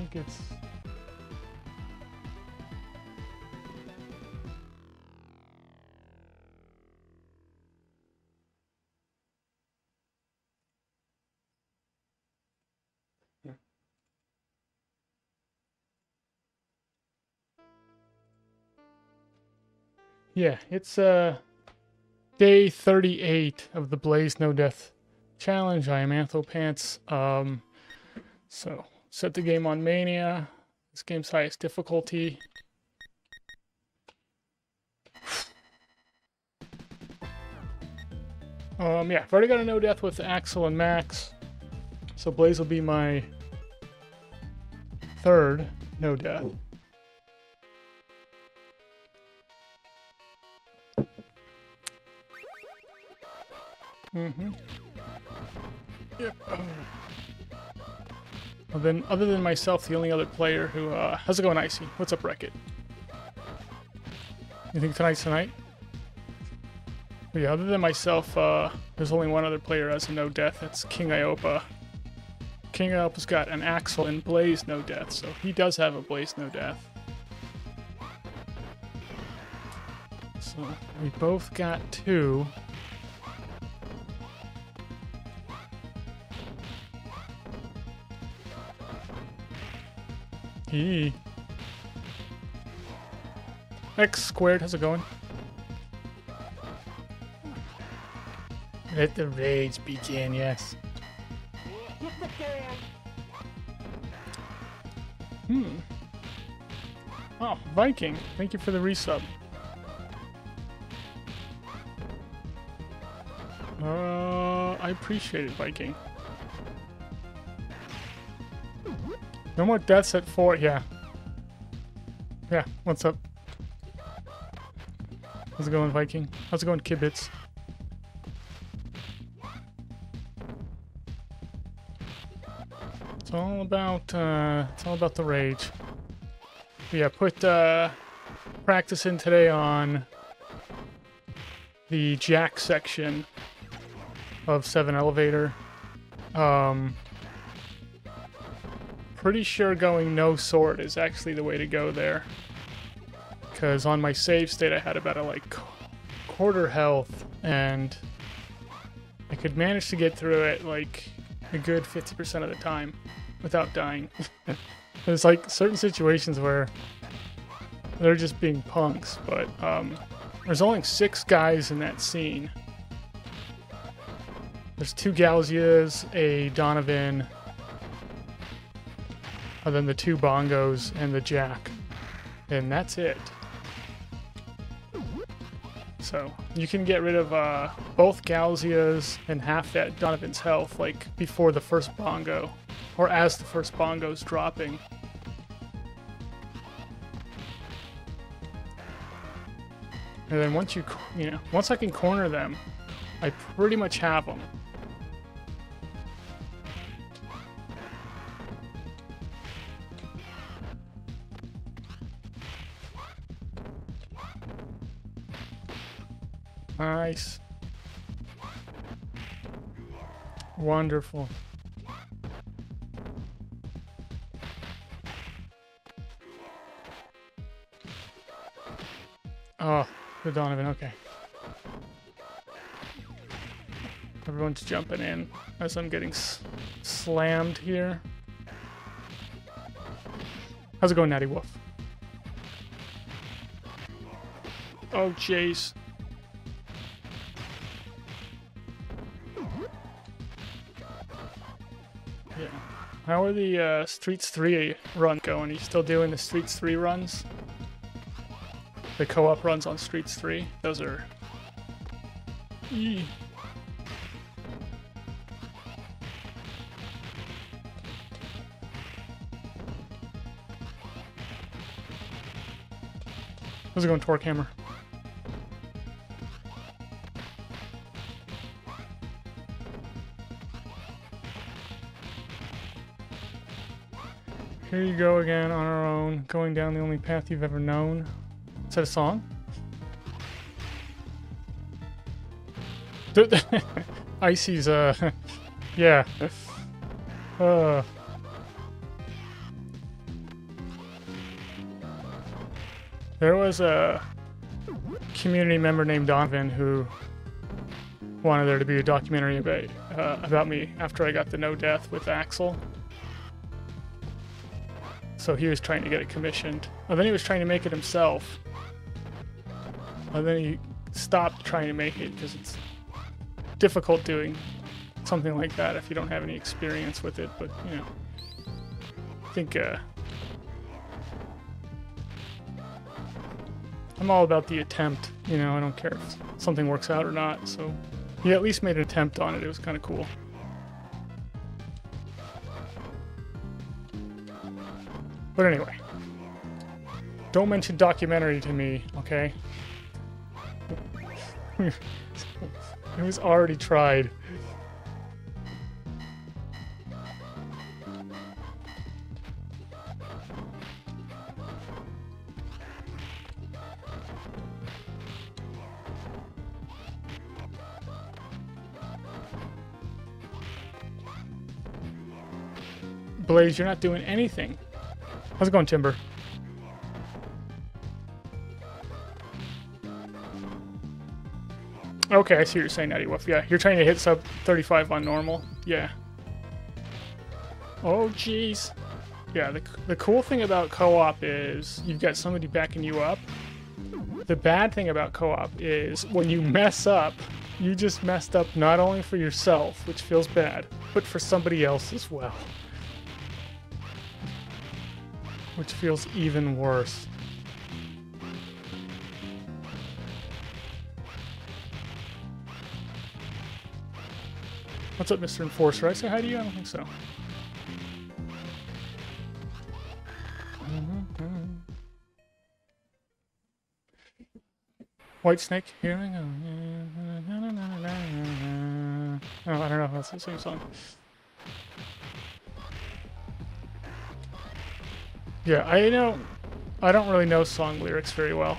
think it's... Yeah, it's day 38 of the Blaze No Death Challenge. I am Anthopants. So set the game on Mania. This game's highest difficulty. Yeah, I've already got a no death with Axel and Max. So Blaze will be my third no death. Yeah. Well, then, other than myself, the only other player who... how's it going, Icy? What's up, Wreck-It? You think tonight's tonight? But yeah, other than myself, there's only one other player as a no death. That's King Iopa. King Iopa's got an Axel and Blaze no death, so he does have a Blaze no death. So we both got 2. X squared, how's it going? Let the rage begin, yes. Oh, Viking, thank you for the resub. I appreciate it, Viking. No more deaths at 4, yeah. Yeah, what's up? How's it going, Viking? How's it going, Kibitz? It's all about the rage. But yeah, put practice in today on the jack section of 7 elevator. Pretty sure going no sword is actually the way to go there. Because on my save state I had about a quarter health, and I could manage to get through it like a good 50% of the time without dying. There's like certain situations where they're just being punks, but there's only 6 guys in that scene. There's 2 Galzias, a Donovan, and then the 2 bongos and the jack. And that's it. So you can get rid of both Galzias and half that Donovan's health like before the first bongo, or as the first bongo's dropping. And then once once I can corner them, I pretty much have them. Nice. Wonderful. Oh, the Donovan, okay. Everyone's jumping in as I'm getting slammed here. How's it going, Natty Wolf? Oh, jeez. Yeah. How are the Streets 3 runs going? Are you still doing the Streets 3 runs? The co-op runs on Streets 3? Those are... Eee. How's it going, Torque Hammer? Here you go again on our own, going down the only path you've ever known. Is that a song? Icy's, yeah. There was a community member named Donovan who wanted there to be a documentary about me after I got the no death with Axel. So he was trying to get it commissioned. And then he was trying to make it himself. And then he stopped trying to make it because it's difficult doing something like that if you don't have any experience with it. But, you know, I think I'm all about the attempt. You know, I don't care if something works out or not. So he at least made an attempt on it. It was kind of cool. But anyway, don't mention documentary to me, okay? It was already tried. Blaze, you're not doing anything. How's it going, Timber? Okay, I see what you're saying, Natty Wolf. Yeah, you're trying to hit sub 35 on normal. Yeah. Oh, jeez. Yeah, the cool thing about co-op is you've got somebody backing you up. The bad thing about co-op is when you mess up, you just messed up not only for yourself, which feels bad, but for somebody else as well. Which feels even worse. What's up, Mr. Enforcer? I say hi to you? I don't think so. White Snake, here I go. Oh, I don't know if that's the same song. Yeah, I don't really know song lyrics very well.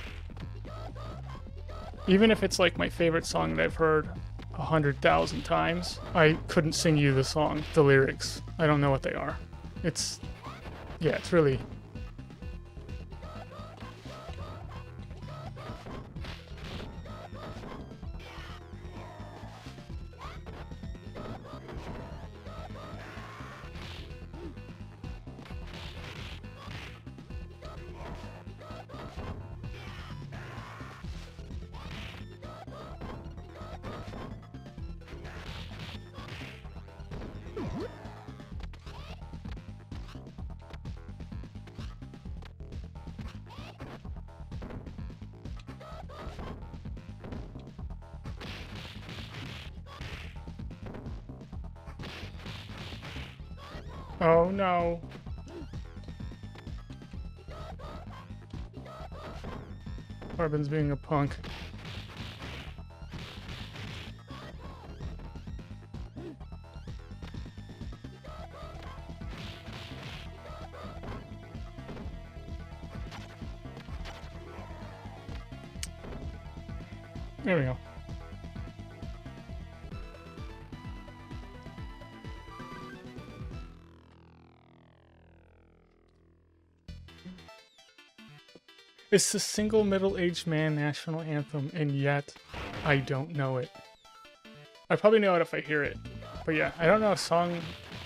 Even if it's like my favorite song that I've heard 100,000 times, I couldn't sing you the song, the lyrics. I don't know what they are. It's really... Oh no. Harbin's being a punk. There we go. It's the single middle-aged man national anthem, and yet I don't know it. I probably know it if I hear it. But yeah, I don't know a song.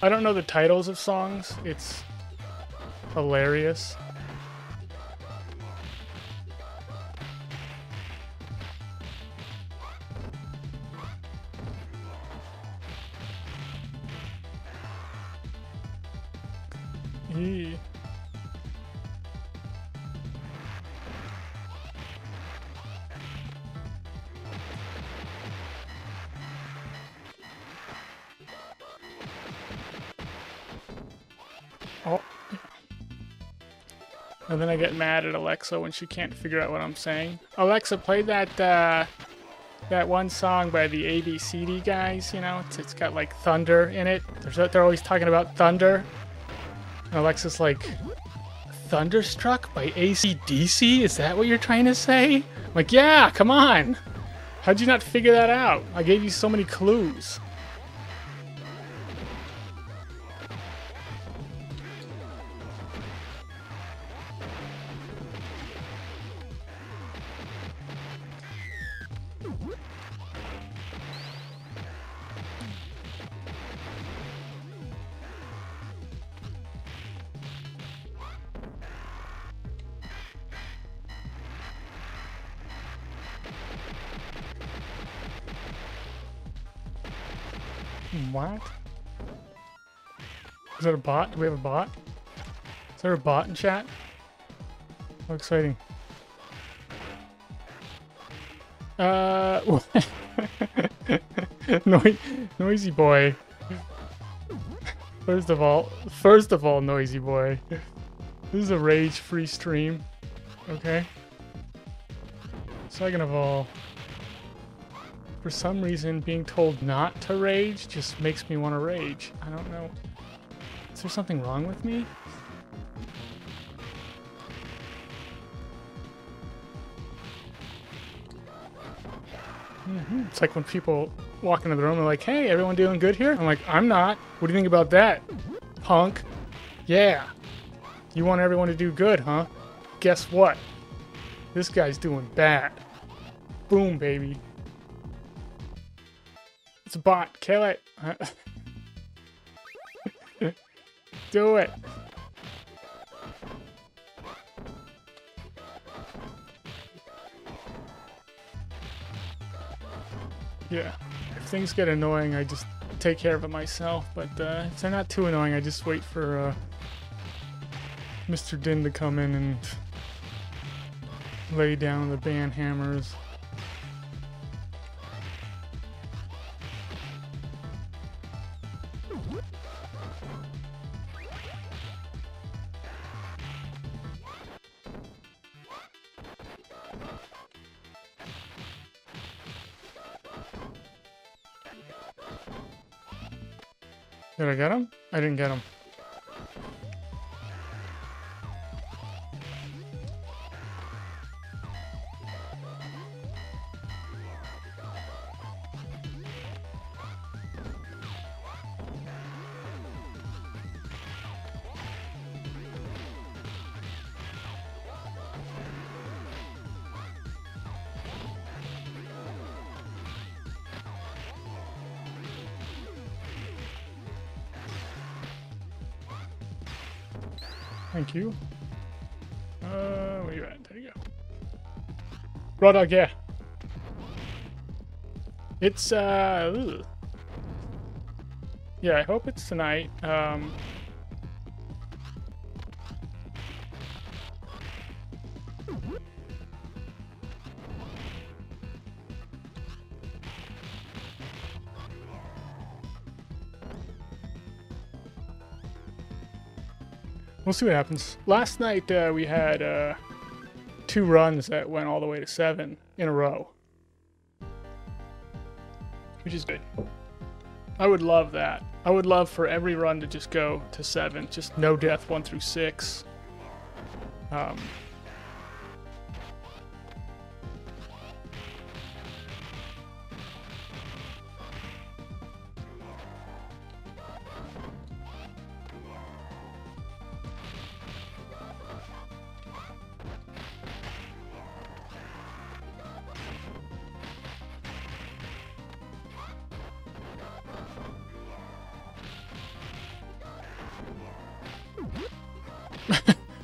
I don't know the titles of songs. It's hilarious. Eee. Oh. And then I get mad at Alexa when she can't figure out what I'm saying. Alexa, play that one song by the ABCD guys, you know? It's got like thunder in it. They're always talking about thunder. And Alexa's like, Thunderstruck by AC/DC? Is that what you're trying to say? I'm like, yeah, come on. How'd you not figure that out? I gave you so many clues. What? Is that a bot? Do we have a bot? Is there a bot in chat? How exciting. Noisy boy. First of all, noisy boy. This is a rage-free stream. Okay. Second of all, for some reason, being told not to rage just makes me want to rage. I don't know. Is there something wrong with me? It's like when people walk into the room and they're like, hey, everyone doing good here? I'm like, I'm not. What do you think about that, punk? Yeah. You want everyone to do good, huh? Guess what? This guy's doing bad. Boom, baby. It's a bot. Kill it. Do it. Yeah. If things get annoying, I just take care of it myself. But if they're not too annoying, I just wait for Mr. Din to come in and lay down the ban hammers. Did I get him? I didn't get him. Thank you. Where you at? There you go. Raw dog, yeah. It's, ugh. Yeah, I hope it's tonight. We'll see what happens. Last night we had 2 runs that went all the way to 7 in a row, which is good. I would love that. I would love for every run to just go to 7, just no death 1 through 6.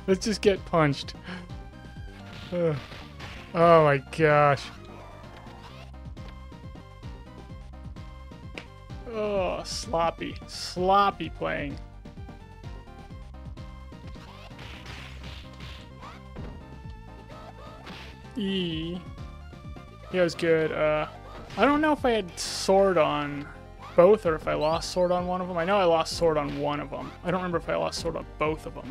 Let's just get punched. Oh my gosh. Oh, sloppy. Sloppy playing. Yeah, it was good. I don't know if I had sword on both or if I lost sword on one of them. I know I lost sword on one of them. I don't remember if I lost sword on both of them.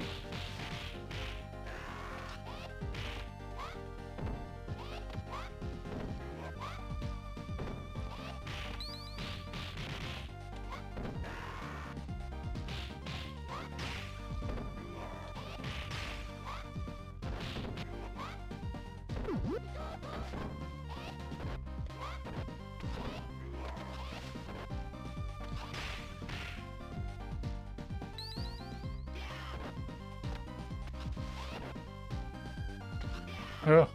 Ugh.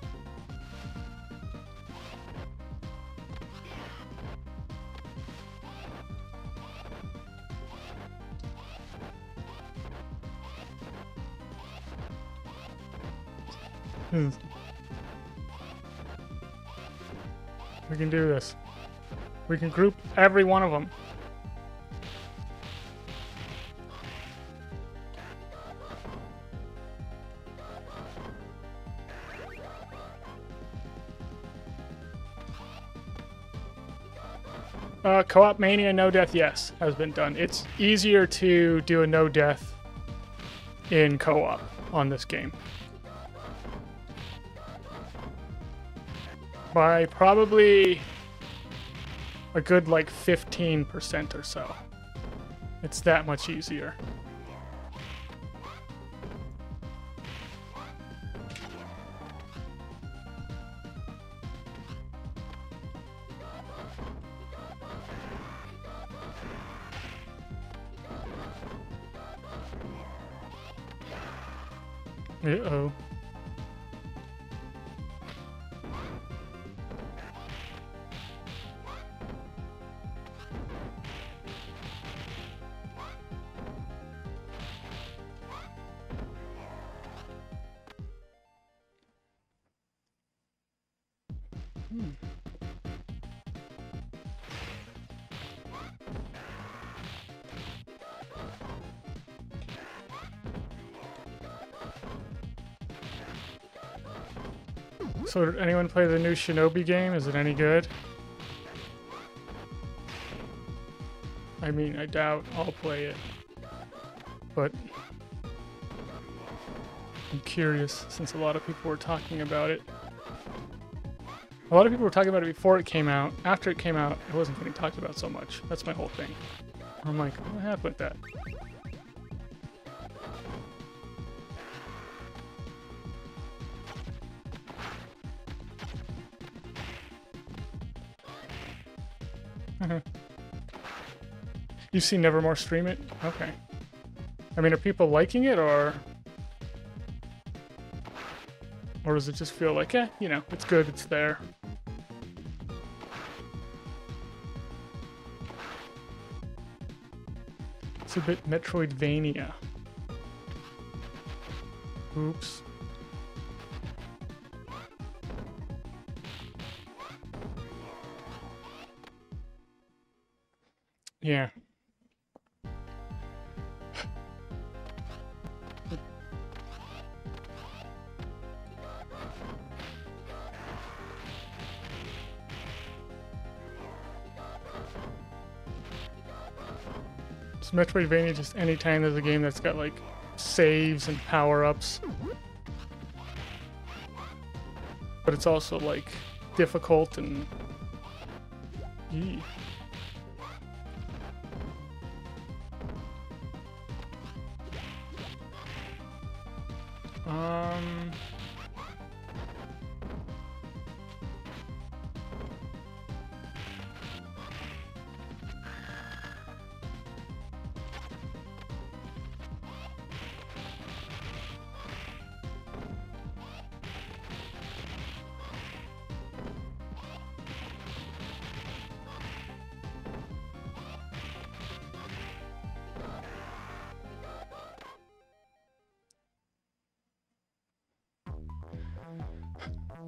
We can do this. We can group every one of them. Co-op Mania no death, yes, has been done. It's easier to do a no death in co-op on this game. By probably a good like 15% or so. It's that much easier. Uh-oh. So did anyone play the new Shinobi game? Is it any good? I mean, I doubt I'll play it. But I'm curious since a lot of people were talking about it. A lot of people were talking about it before it came out. After it came out, it wasn't getting talked about so much. That's my whole thing. I'm like, what happened with that? You've seen Nevermore stream it? Okay. I mean, are people liking it, or does it just feel like, you know, it's good, it's there? It's a bit Metroidvania. Oops. Yeah. It's Metroidvania just anytime there's a game that's got like saves and power-ups. But it's also like difficult and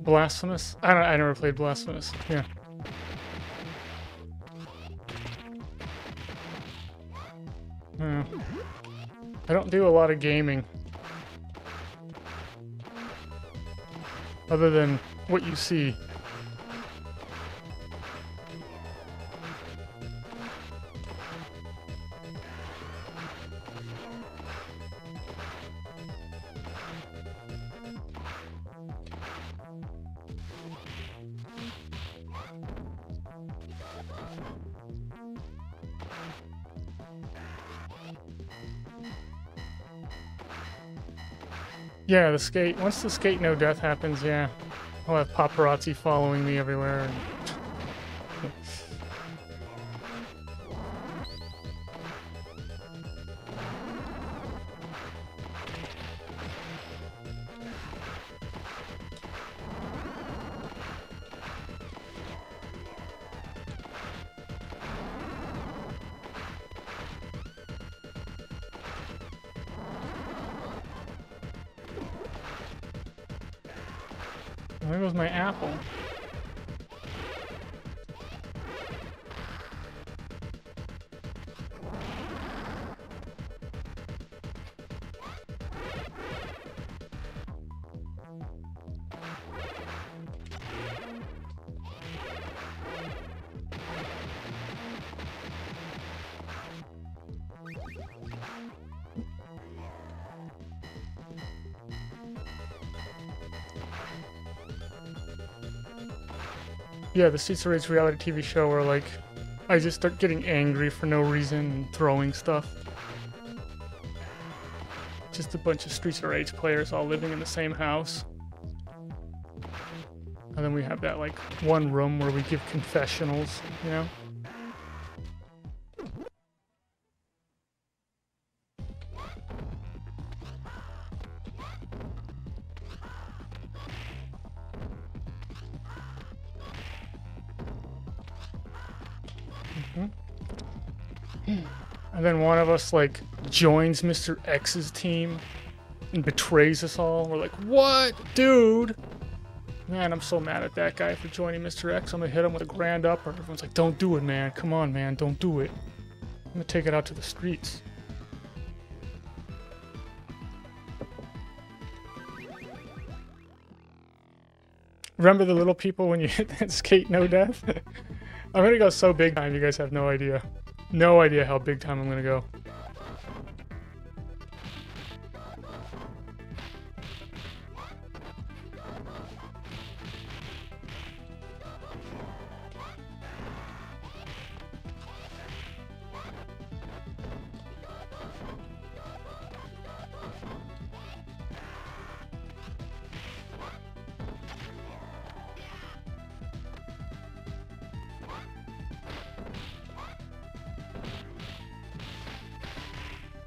Blasphemous? I never played Blasphemous. Yeah. I don't do a lot of gaming. Other than what you see. Yeah, the skate. Once the skate no death happens, yeah, I'll have paparazzi following me everywhere. And there goes my apple. Yeah, the Streets of Rage reality TV show where, like, I just start getting angry for no reason and throwing stuff. Just a bunch of Streets of Rage players all living in the same house. And then we have that, like, one room where we give confessionals, you know? And then one of us, like, joins Mr. X's team and betrays us all. We're like, what? Dude! Man, I'm so mad at that guy for joining Mr. X. I'm gonna hit him with a grand upper. Everyone's like, don't do it, man. Come on, man. Don't do it. I'm gonna take it out to the streets. Remember the little people when you hit that skate no death? I'm gonna go so big time, you guys have no idea. No idea how big time I'm gonna go.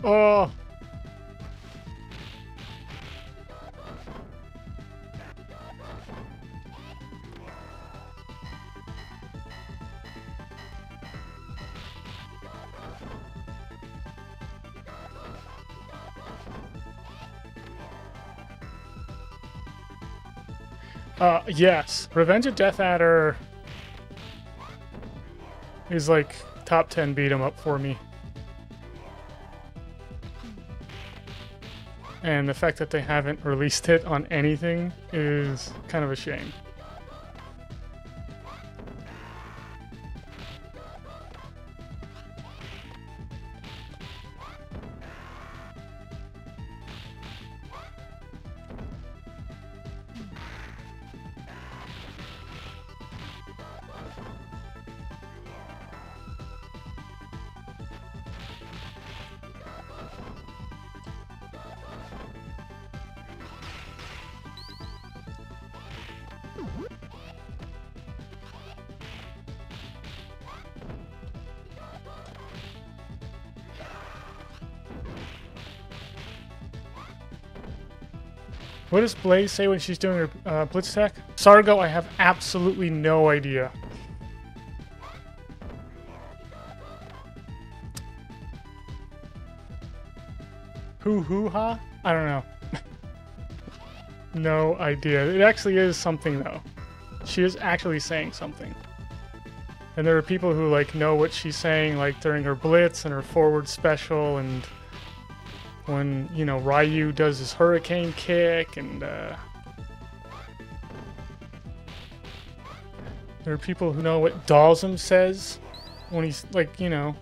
Oh! Yes. Revenge of Death Adder is like top 10 beat 'em up for me. And the fact that they haven't released it on anything is kind of a shame. What does Blaze say when she's doing her blitz attack? Sargo, I have absolutely no idea. Hoo-hoo-ha? I don't know. No idea. It actually is something, though. She is actually saying something. And there are people who, like, know what she's saying, like, during her blitz and her forward special, and when, you know, Ryu does his hurricane kick, and there are people who know what Dalsum says when he's, like, you know.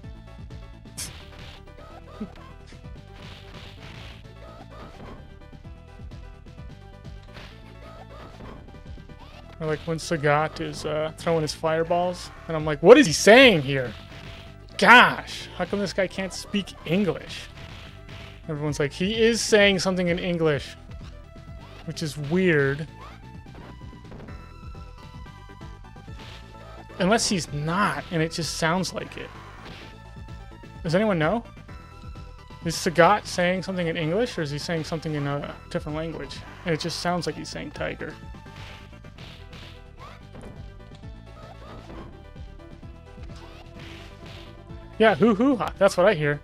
Or like when Sagat is throwing his fireballs, and I'm like, what is he saying here? Gosh, how come this guy can't speak English? Everyone's like, he is saying something in English, which is weird. Unless he's not, and it just sounds like it. Does anyone know? Is Sagat saying something in English, or is he saying something in a different language? And it just sounds like he's saying tiger. Yeah, hoo-hoo-ha, that's what I hear.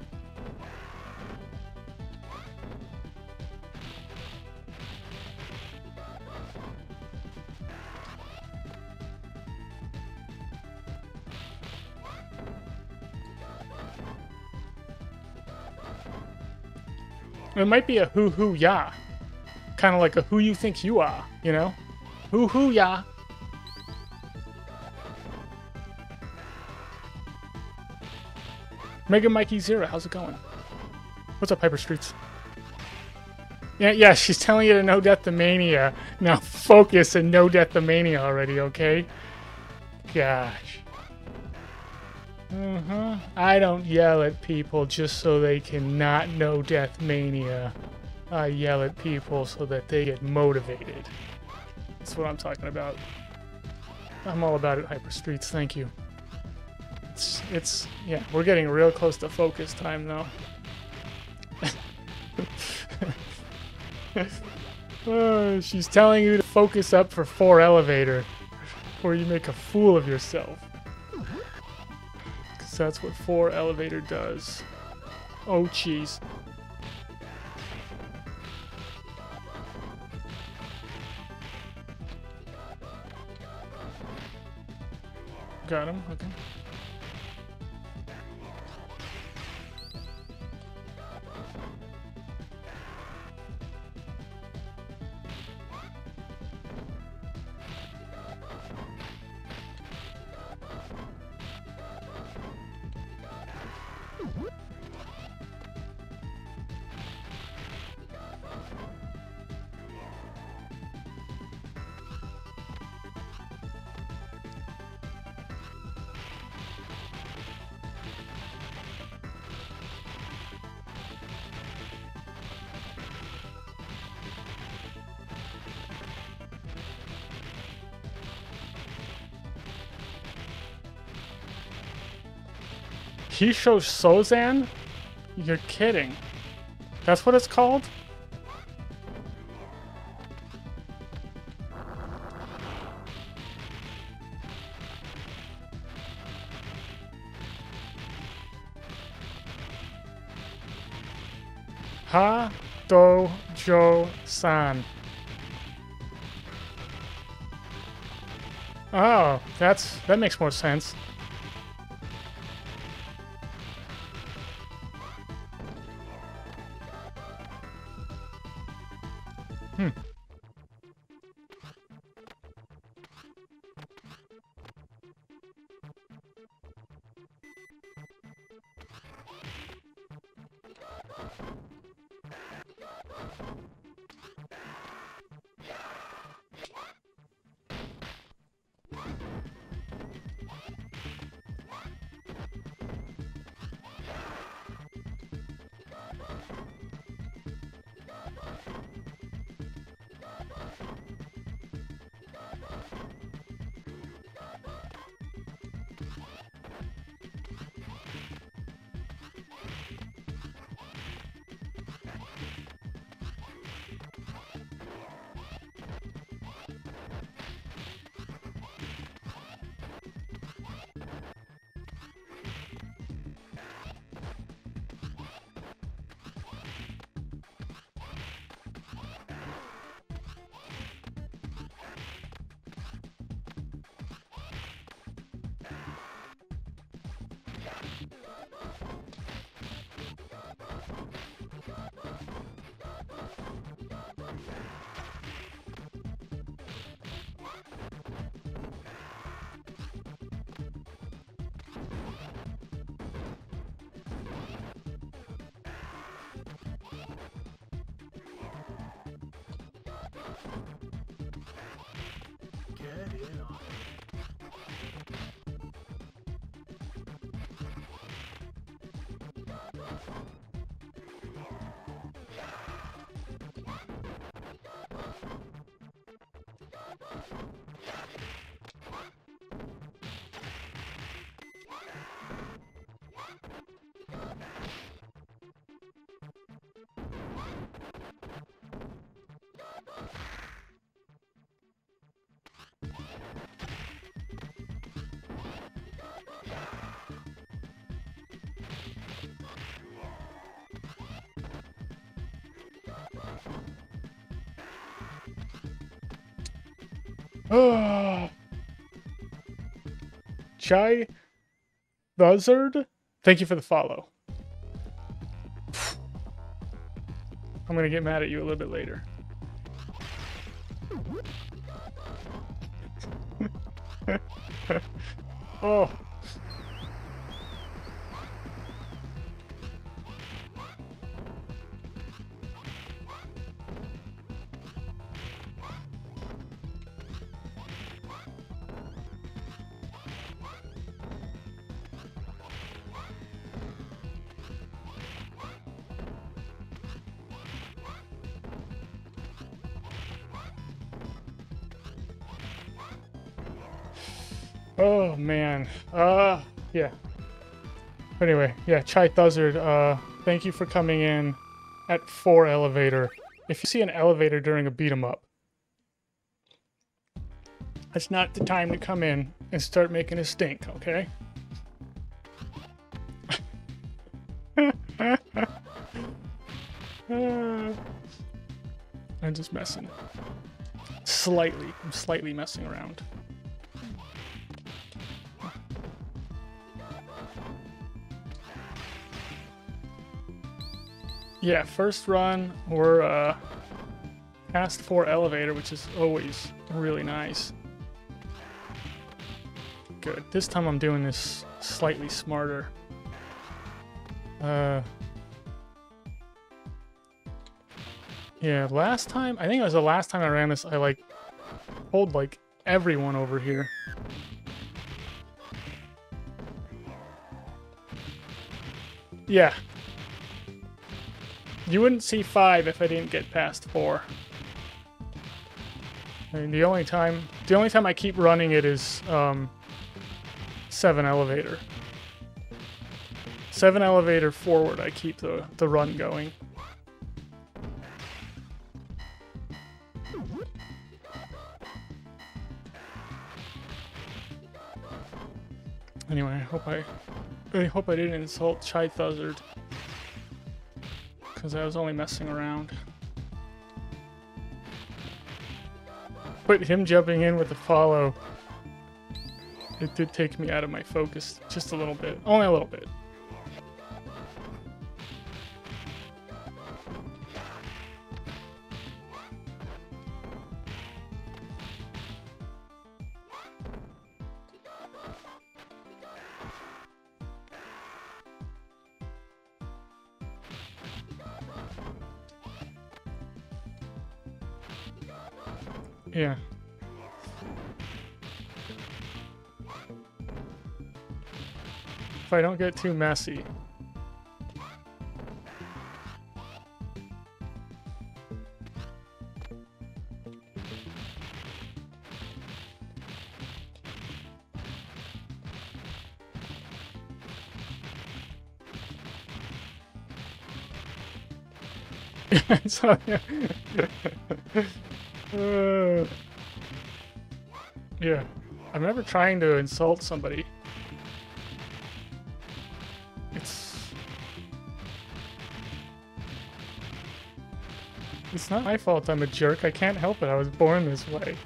It might be a hoo-hoo-ya. Kind of like a who you think you are, you know? Hoo-hoo-ya. Mega Mikey Zero, how's it going? What's up, Hyper Streets? Yeah, she's telling you to no death the Mania. Now focus and no death the Mania already, okay? gosh. I don't yell at people just so they can not know Death Mania. I yell at people so that they get motivated. That's what I'm talking about. I'm all about it, Hyper Streets. Thank you. Yeah, we're getting real close to focus time, though. She's telling you to focus up for 4 elevator, or you make a fool of yourself. Because that's what 4 elevator does. Oh, jeez. Got him, okay. Hisho Sozan? You're kidding. That's what it's called? Ha Dojo San. Oh, that makes more sense. Chai Buzzard, thank you for the follow. I'm gonna get mad at you a little bit later. Oh. Oh man. Yeah. Anyway, yeah, Chai Thuzzard, thank you for coming in at 4 elevator. If you see an elevator during a beat 'em up, that's not the time to come in and start making a stink, okay? I'm just messing. Slightly. I'm slightly messing around. Yeah, first run, we're past 4 elevator, which is always really nice. Good. This time I'm doing this slightly smarter. Yeah, last time, I think it was the last time I ran this, I like pulled like everyone over here. Yeah. You wouldn't see 5 if I didn't get past 4. I mean, the only time I keep running it is 7 elevator. 7 elevator forward, I keep the run going. Anyway, I hope I didn't insult Chai Thuzzard, because I was only messing around. But him jumping in with the follow, it did take me out of my focus just a little bit. Only a little bit. Yeah. If I don't get too messy. So, yeah. I remember trying to insult somebody. It's not my fault I'm a jerk. I can't help it. I was born this way.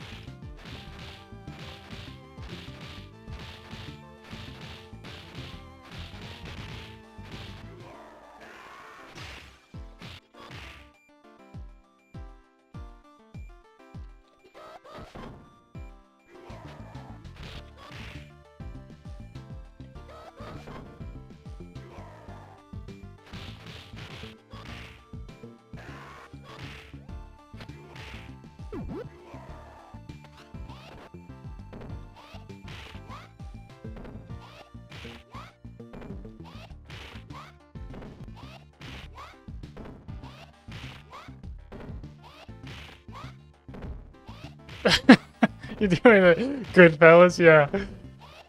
You're doing it, good fellas, yeah.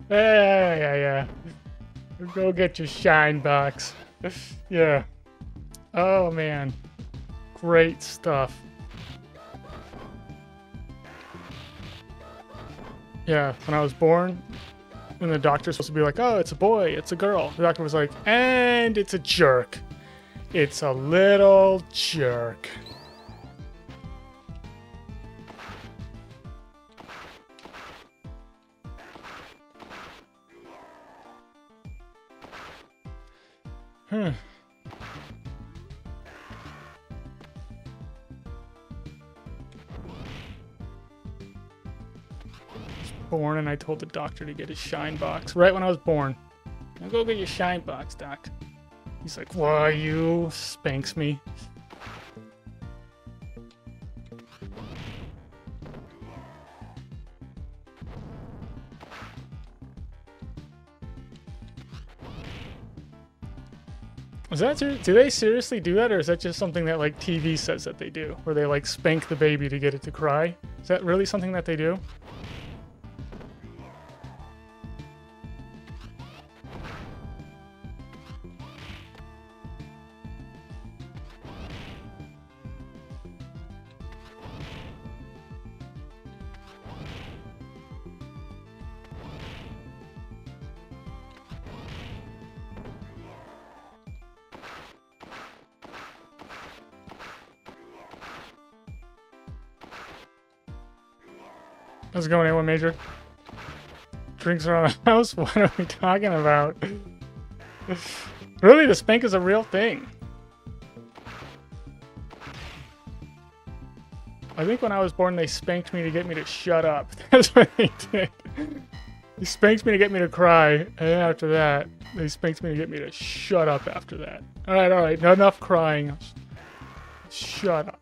Yeah. Go get your shine box. Yeah. Oh man. Great stuff. Yeah, when I was born, when the doctor's supposed to be like, oh, it's a boy, it's a girl. The doctor was like, and it's a jerk. It's a little jerk. Born and I told the doctor to get his shine box right when I was born. Now go get your shine box, doc. He's like, why you? Spanks me. Is that do they seriously do that, or is that just something that like TV says that they do, where they like spank the baby to get it to cry? Is that really something that they do? How's it going, A1 Major? Drinks around the house? What are we talking about? Really, the spank is a real thing. I think when I was born, they spanked me to get me to shut up. That's what they did. They spanked me to get me to cry, and then after that, they spanked me to get me to shut up after that. Alright, not enough crying. Shut up.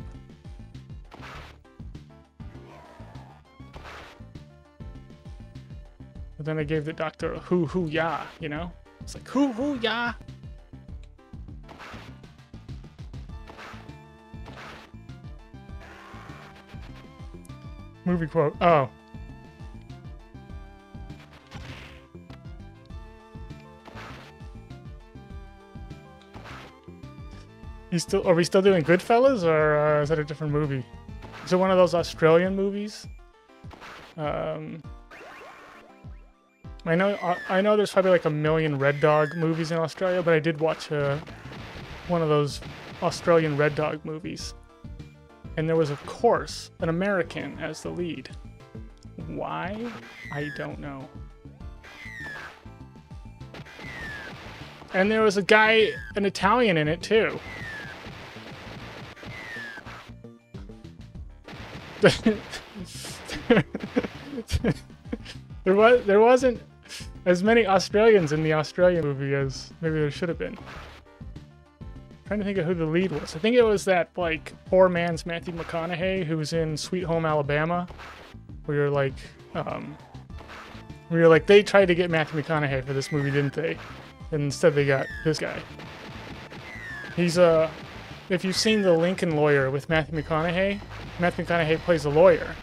But then I gave the doctor a hoo ya, you know? It's like hoo ya. Movie quote. Oh. Are we still doing Goodfellas, or is that a different movie? Is it one of those Australian movies? I know there's probably like a million Red Dog movies in Australia, but I did watch one of those Australian Red Dog movies. And there was, of course, an American as the lead. Why? I don't know. And there was an Italian in it too. There wasn't as many Australians in the Australian movie as maybe there should have been. Trying to think of who the lead was. I think it was that like poor man's Matthew McConaughey who's in Sweet Home Alabama, where you're like, they tried to get Matthew McConaughey for this movie, didn't they? And instead they got this guy. He's if you've seen The Lincoln Lawyer with Matthew McConaughey plays a lawyer.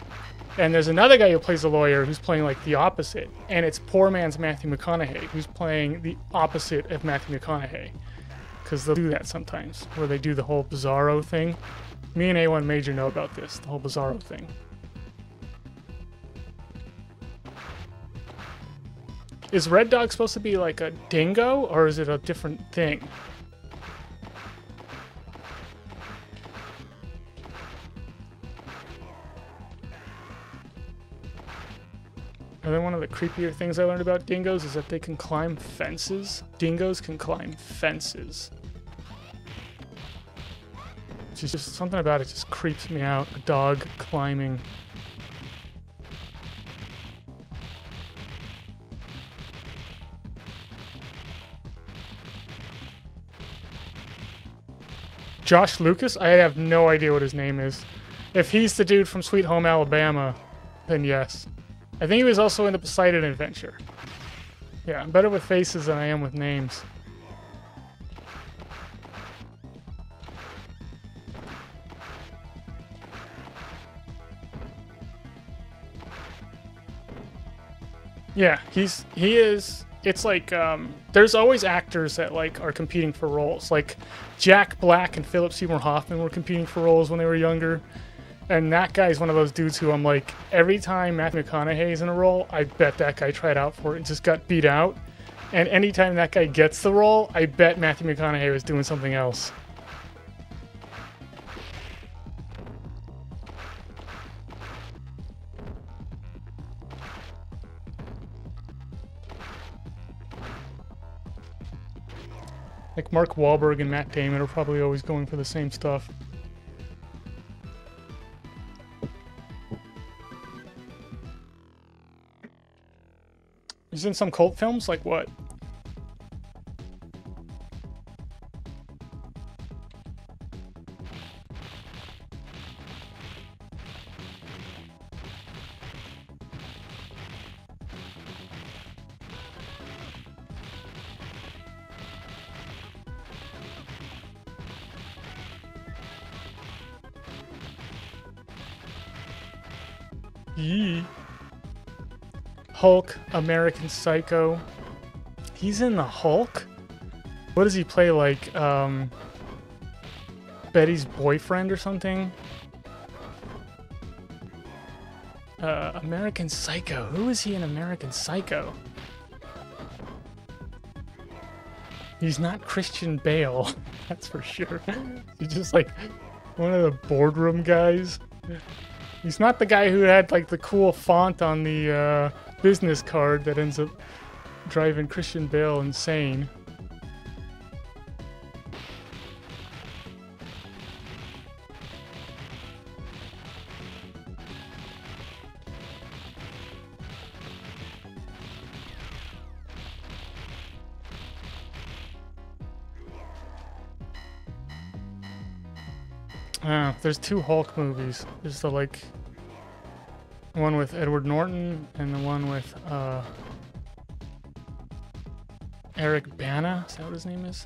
And there's another guy who plays a lawyer who's playing like the opposite. And it's poor man's Matthew McConaughey who's playing the opposite of Matthew McConaughey. Because they'll do that sometimes, where they do the whole Bizarro thing. Me and A1 Major know about this, the whole Bizarro thing. Is Red Dog supposed to be like a dingo, or is it a different thing? And then one of the creepier things I learned about dingoes is that they can climb fences. Dingoes can climb fences. Just something about it just creeps me out. A dog climbing. Josh Lucas? I have no idea what his name is. If he's the dude from Sweet Home Alabama, then yes. I think he was also in the Poseidon Adventure. Yeah, I'm better with faces than I am with names. Yeah, he is. It's like there's always actors that like are competing for roles. Like Jack Black and Philip Seymour Hoffman were competing for roles when they were younger. And that guy's one of those dudes who I'm like, every time Matthew McConaughey's in a role, I bet that guy tried out for it and just got beat out. And anytime that guy gets the role, I bet Matthew McConaughey was doing something else. Like Mark Wahlberg and Matt Damon are probably always going for the same stuff. He's in some cult films? Like what? Yee. Hulk, American Psycho. He's in the Hulk? What does he play, like, Betty's boyfriend or something? American Psycho. Who is he in American Psycho? He's not Christian Bale, that's for sure. He's just like one of the boardroom guys. He's not the guy who had like the cool font on the business card that ends up driving Christian Bale insane. There's 2 Hulk movies. There's the like one with Edward Norton and the one with Eric Bana. Is that what his name is?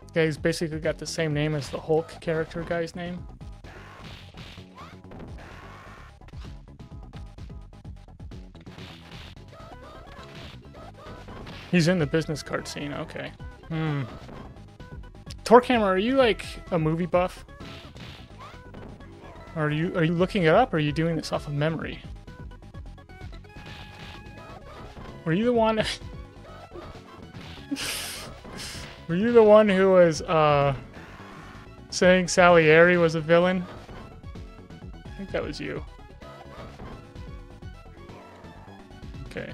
The guy's basically got the same name as the Hulk character guy's name. He's in the business card scene. Okay. Torkhammer, are you like a movie buff? Or are you looking it up, or are you doing this off of memory? Were you the one? Were you the one who was saying Salieri was a villain? I think that was you. Okay.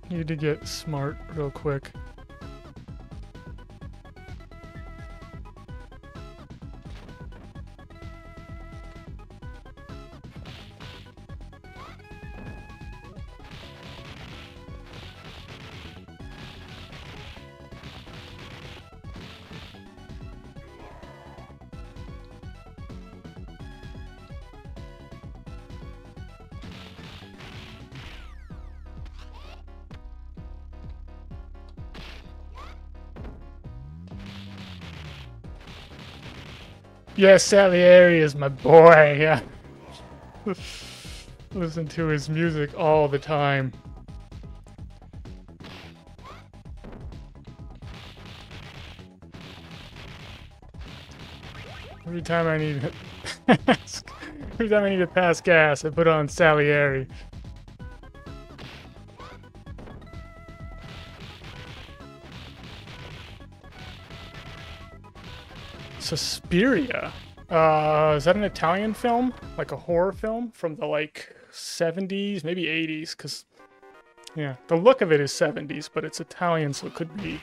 Need to get smart real quick. Yes, Salieri is my boy, yeah. Listen to his music all the time. Every time I need to pass gas, I put on Salieri. Suspiria. Is that an Italian film? Like a horror film from the like 70s, maybe 80s? Because, yeah, the look of it is 70s, but it's Italian, so it could be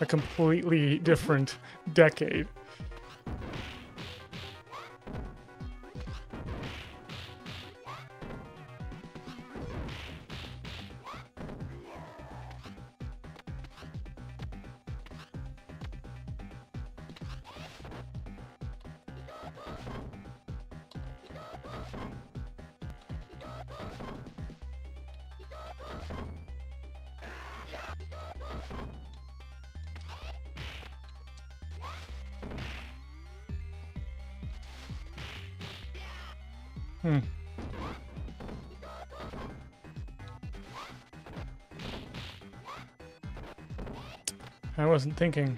a completely different decade. I wasn't thinking.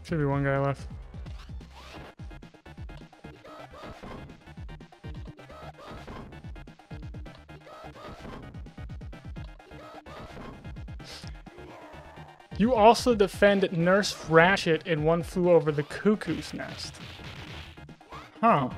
Should be one guy left. You also defend Nurse Ratchet in One Flew Over the Cuckoo's Nest. Huh.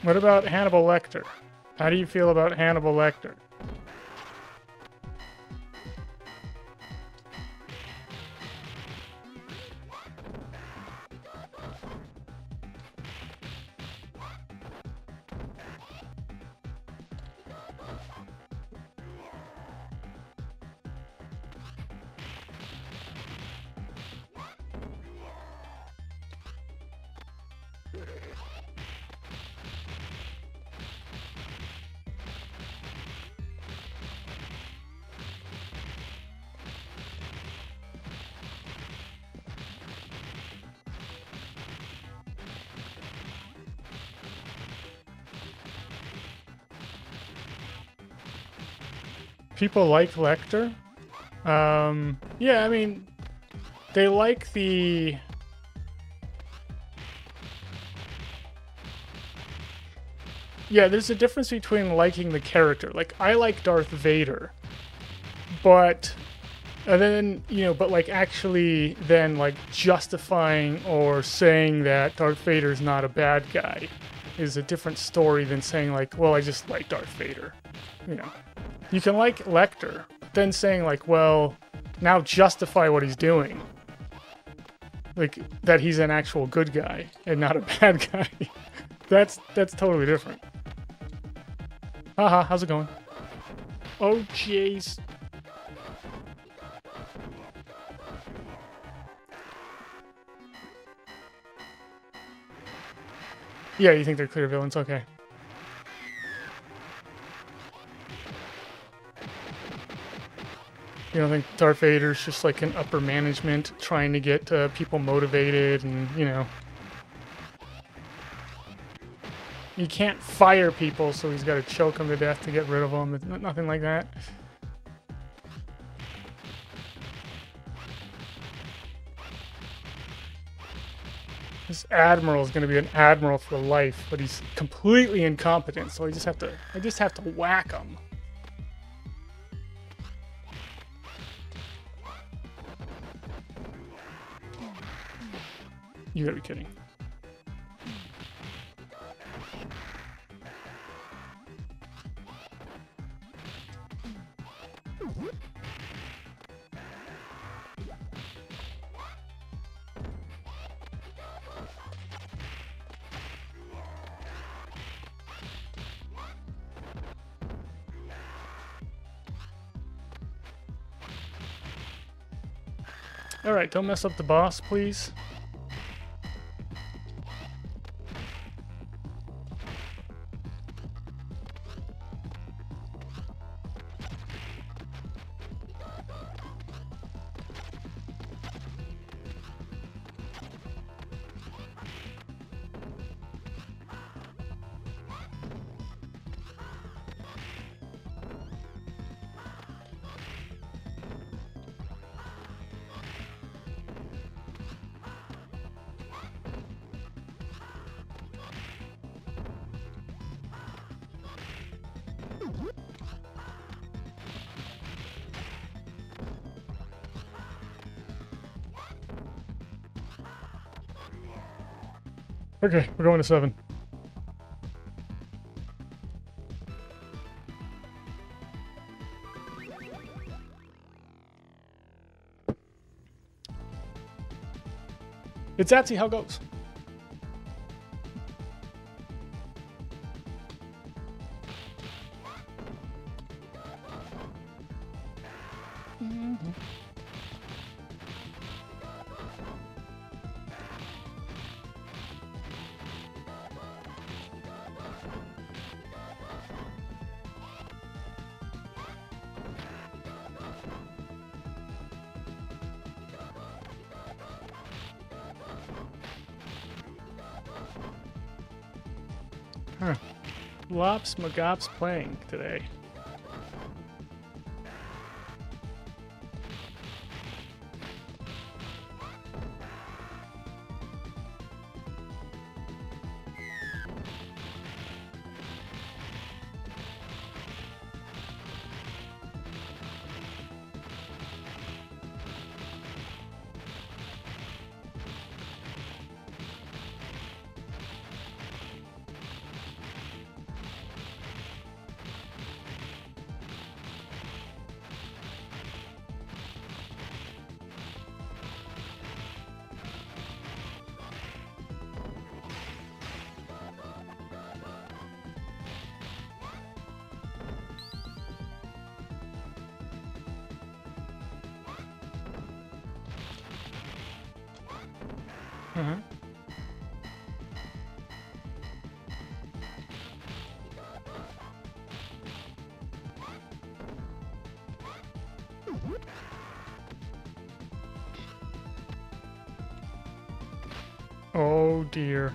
What about Hannibal Lecter? How do you feel about Hannibal Lecter? people like Lecter. Yeah, I mean, they like the... Yeah, there's a difference between liking the character. Like, I like Darth Vader, but... And then, you know, but like actually then like justifying or saying that Darth Vader's not a bad guy is a different story than saying like, well, I just like Darth Vader. You know, you can like Lecter, but then saying like, well, now justify what he's doing. Like that he's an actual good guy and not a bad guy. That's totally different. Haha, how's it going? Oh, jeez. Yeah, you think they're clear villains? Okay. You don't think Darth Vader's just like an upper management trying to get people motivated and, you know... You can't fire people, so he's got to choke them to death to get rid of them. Nothing like that. This admiral is going to be an admiral for life, but he's completely incompetent, so I just have to whack him. You gotta be kidding. Alright, don't mess up the boss, please. Okay, we're going to 7. It's Atsy, how goes? Huh. Lops Magop's playing today. Uh-huh. Oh dear.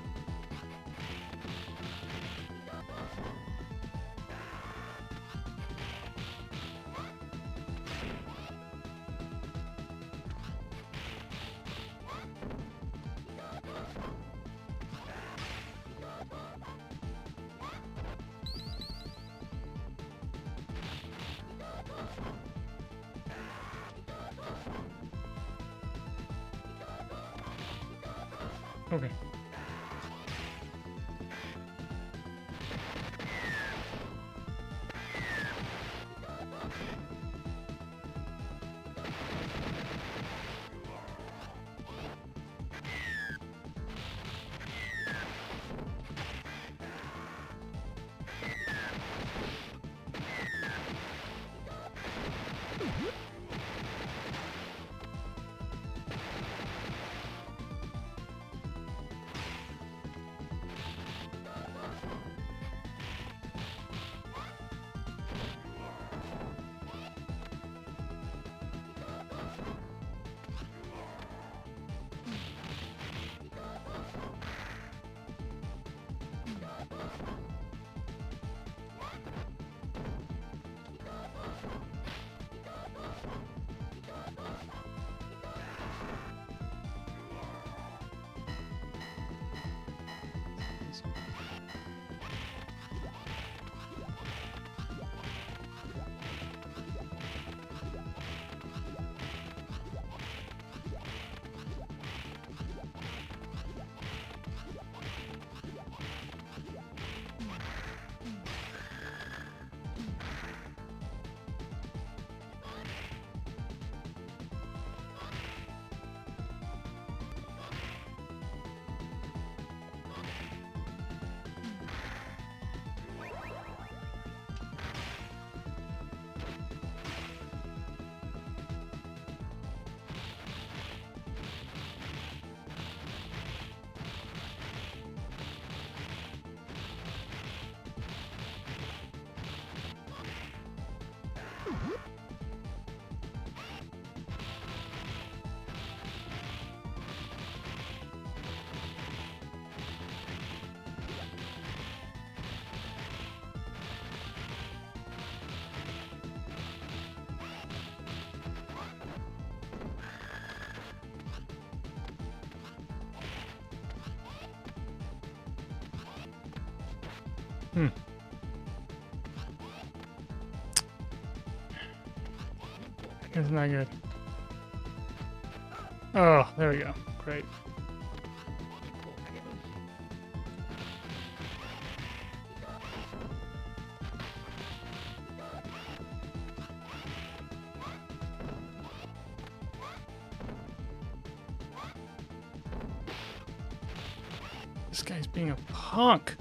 Okay. Hmm. Isn't that good? Oh, there we go. Great. This guy's being a punk.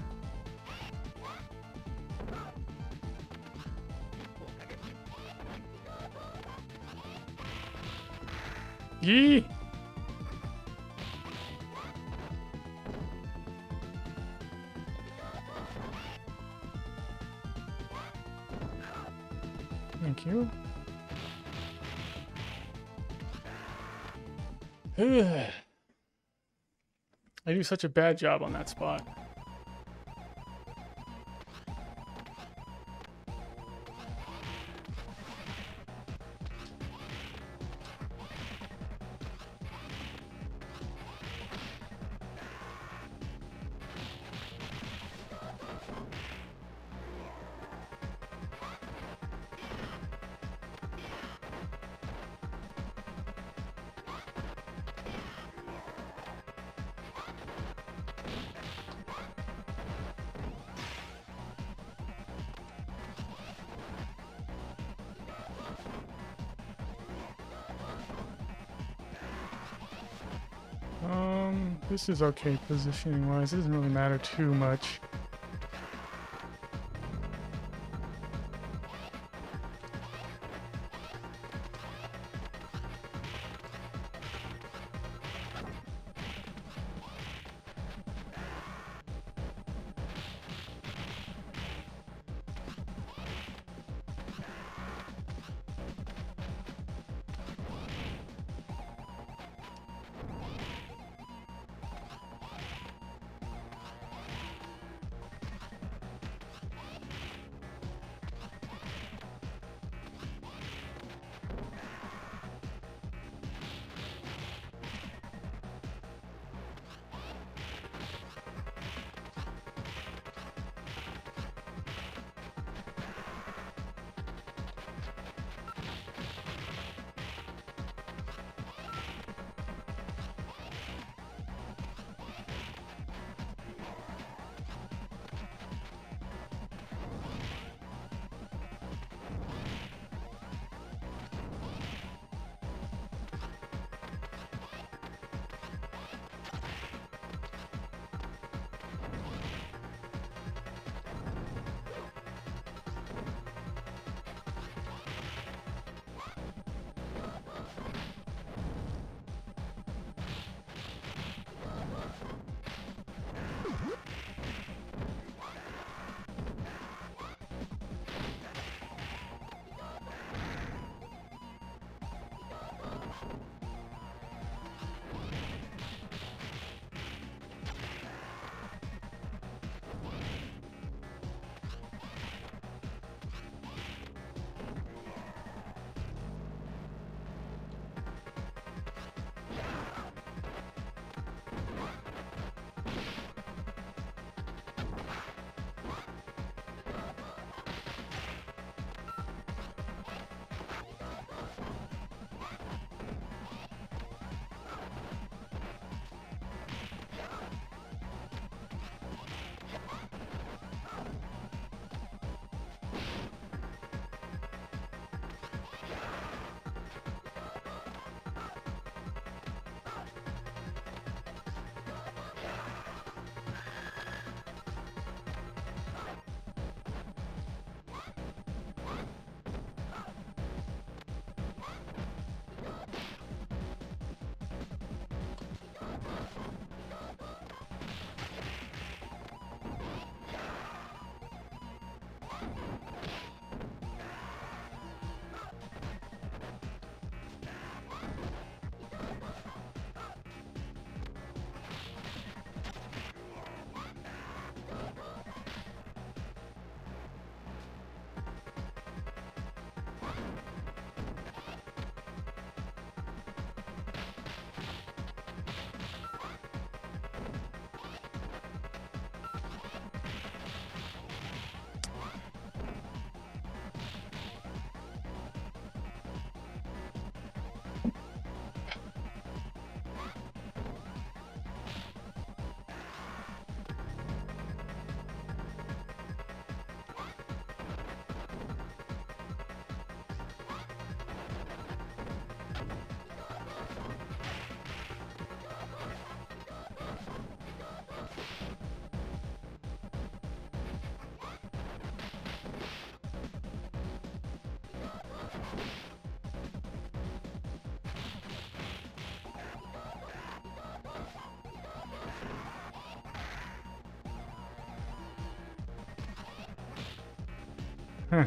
Yee! Thank you. Ugh. I do such a bad job on that spot. This is okay positioning wise. It doesn't really matter too much. Huh.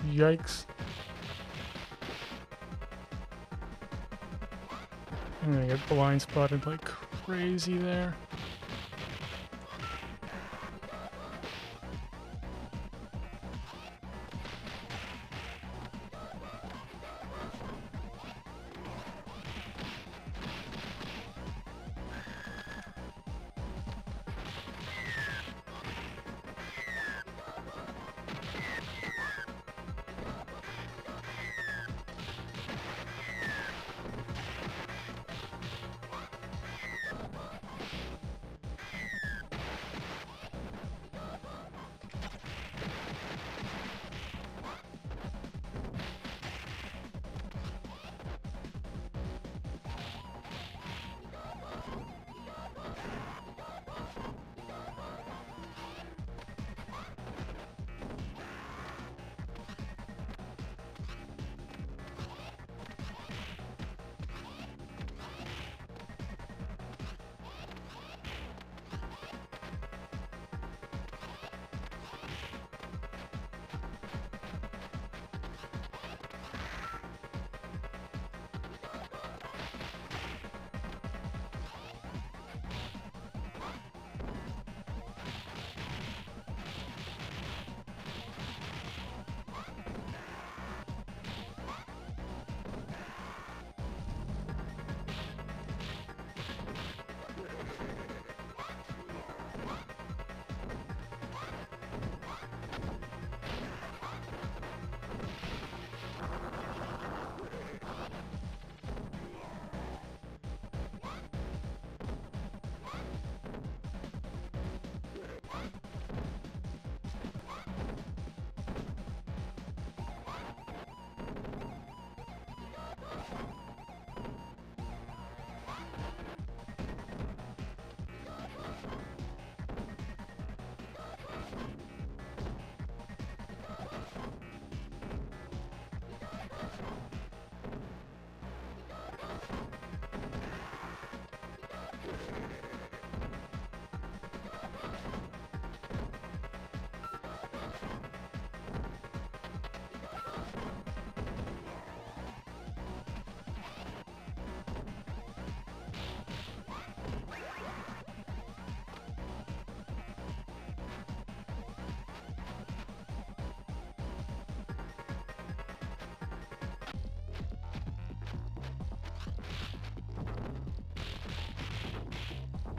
Yikes. I'm gonna get blind spotted like crazy there.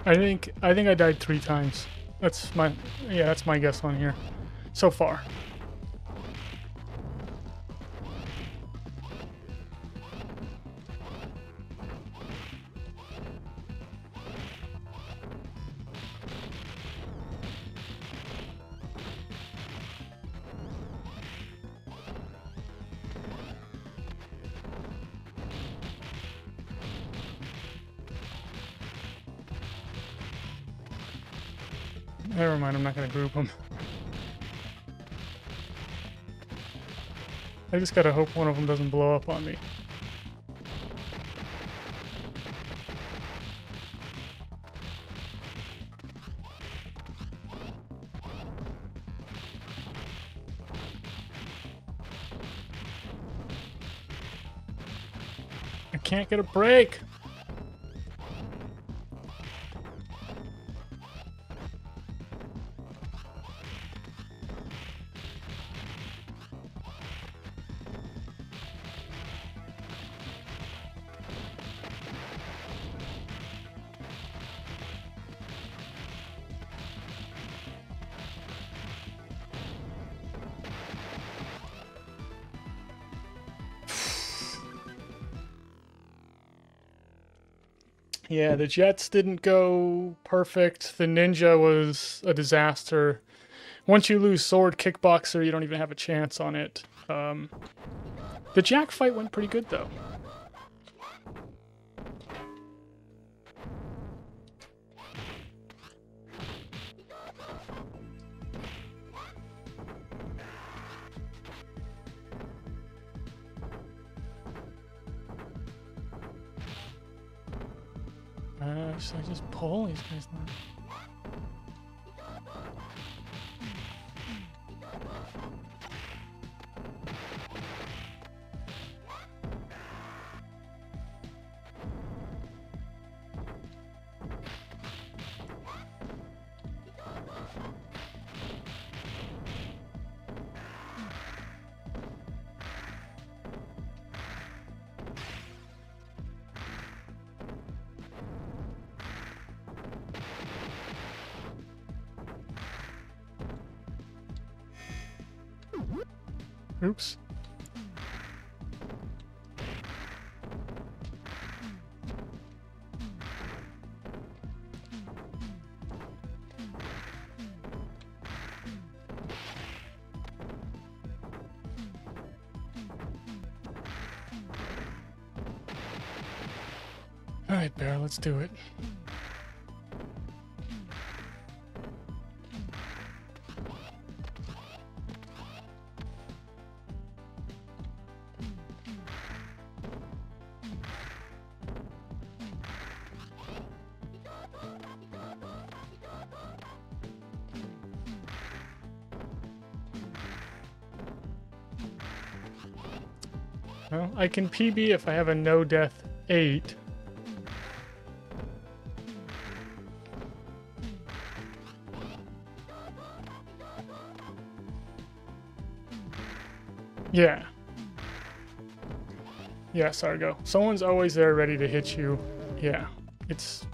I think I died 3 times. That's my guess on here so far. Never mind, I'm not gonna group them. I just gotta hope one of them doesn't blow up on me. I can't get a break! Yeah, the jets didn't go perfect. The ninja was a disaster. Once you lose sword kickboxer, you don't even have a chance on it. The jack fight went pretty good, though. Should I just pull? These guys not. Oops. All right, Bear, let's do it. Well, I can PB if I have a no-death 8. Yeah. Yeah, Sargo. Someone's always there ready to hit you. Yeah. It's...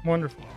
wonderful.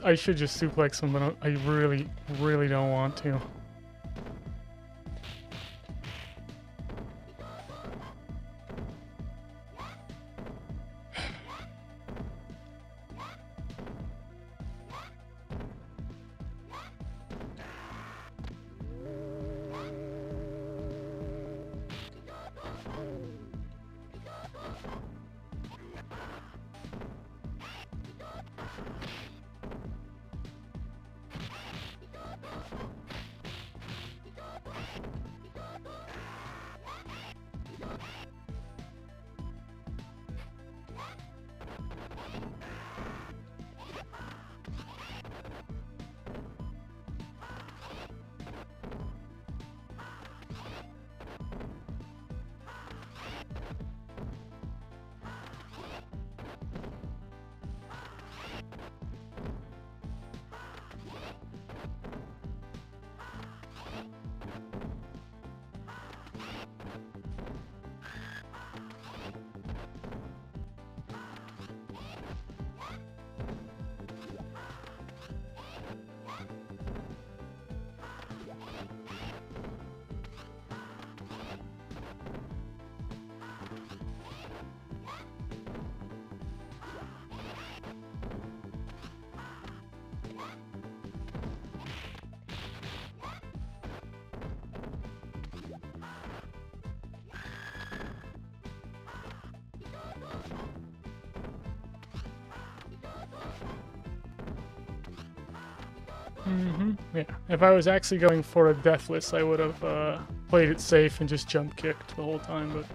I should just suplex him, but I really, really don't want to. Yeah, if I was actually going for a deathless, I would have played it safe and just jump kicked the whole time, but...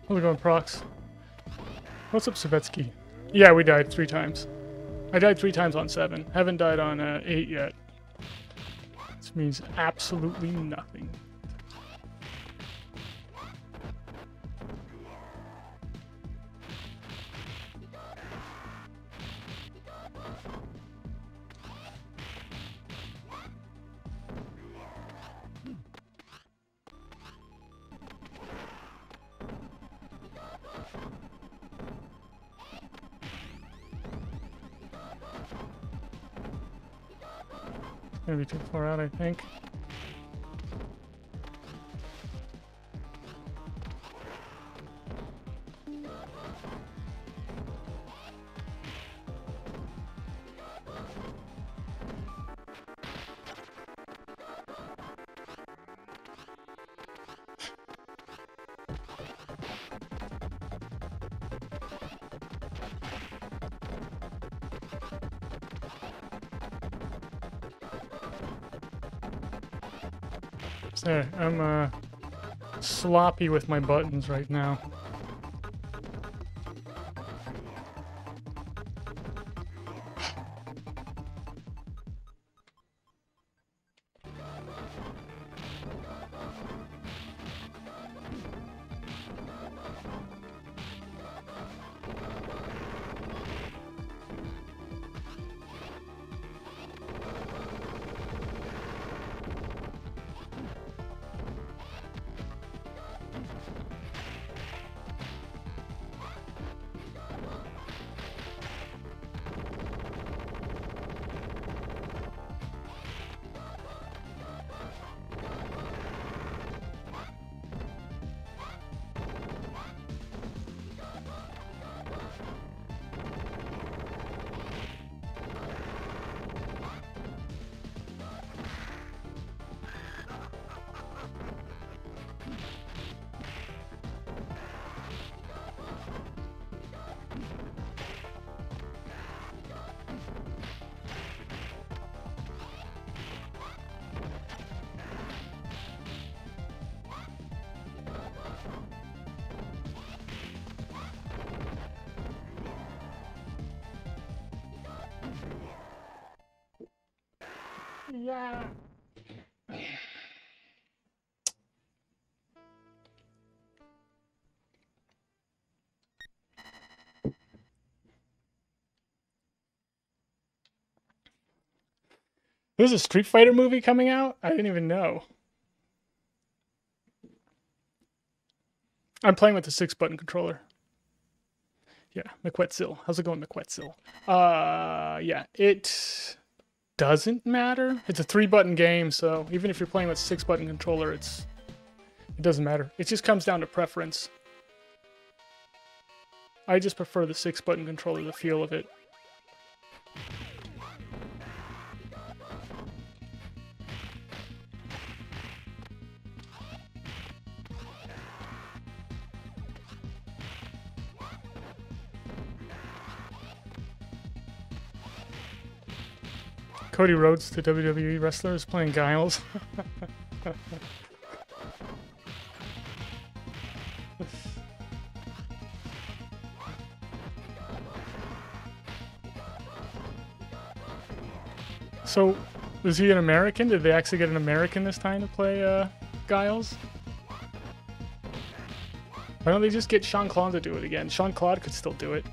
How's it going, Prox? What's up, Savetsky? Yeah, we died 3 times. I died 3 times on 7. Haven't died on 8 yet. This means absolutely nothing. Gonna be too far out, I think. Sorry, I'm sloppy with my buttons right now. Yeah. There's a Street Fighter movie coming out? I didn't even know. I'm playing with the 6-button controller. Yeah, McQuetzil. How's it going, McQuetzil? Yeah, it doesn't matter. It's a 3-button game, so even if you're playing with a 6-button controller, it doesn't matter. It just comes down to preference. I just prefer the 6-button controller, the feel of it. Cody Rhodes, the WWE wrestler, is playing Giles. So, is he an American? Did they actually get an American this time to play Giles? Why don't they just get Sean Claude to do it again? Sean Claude could still do it.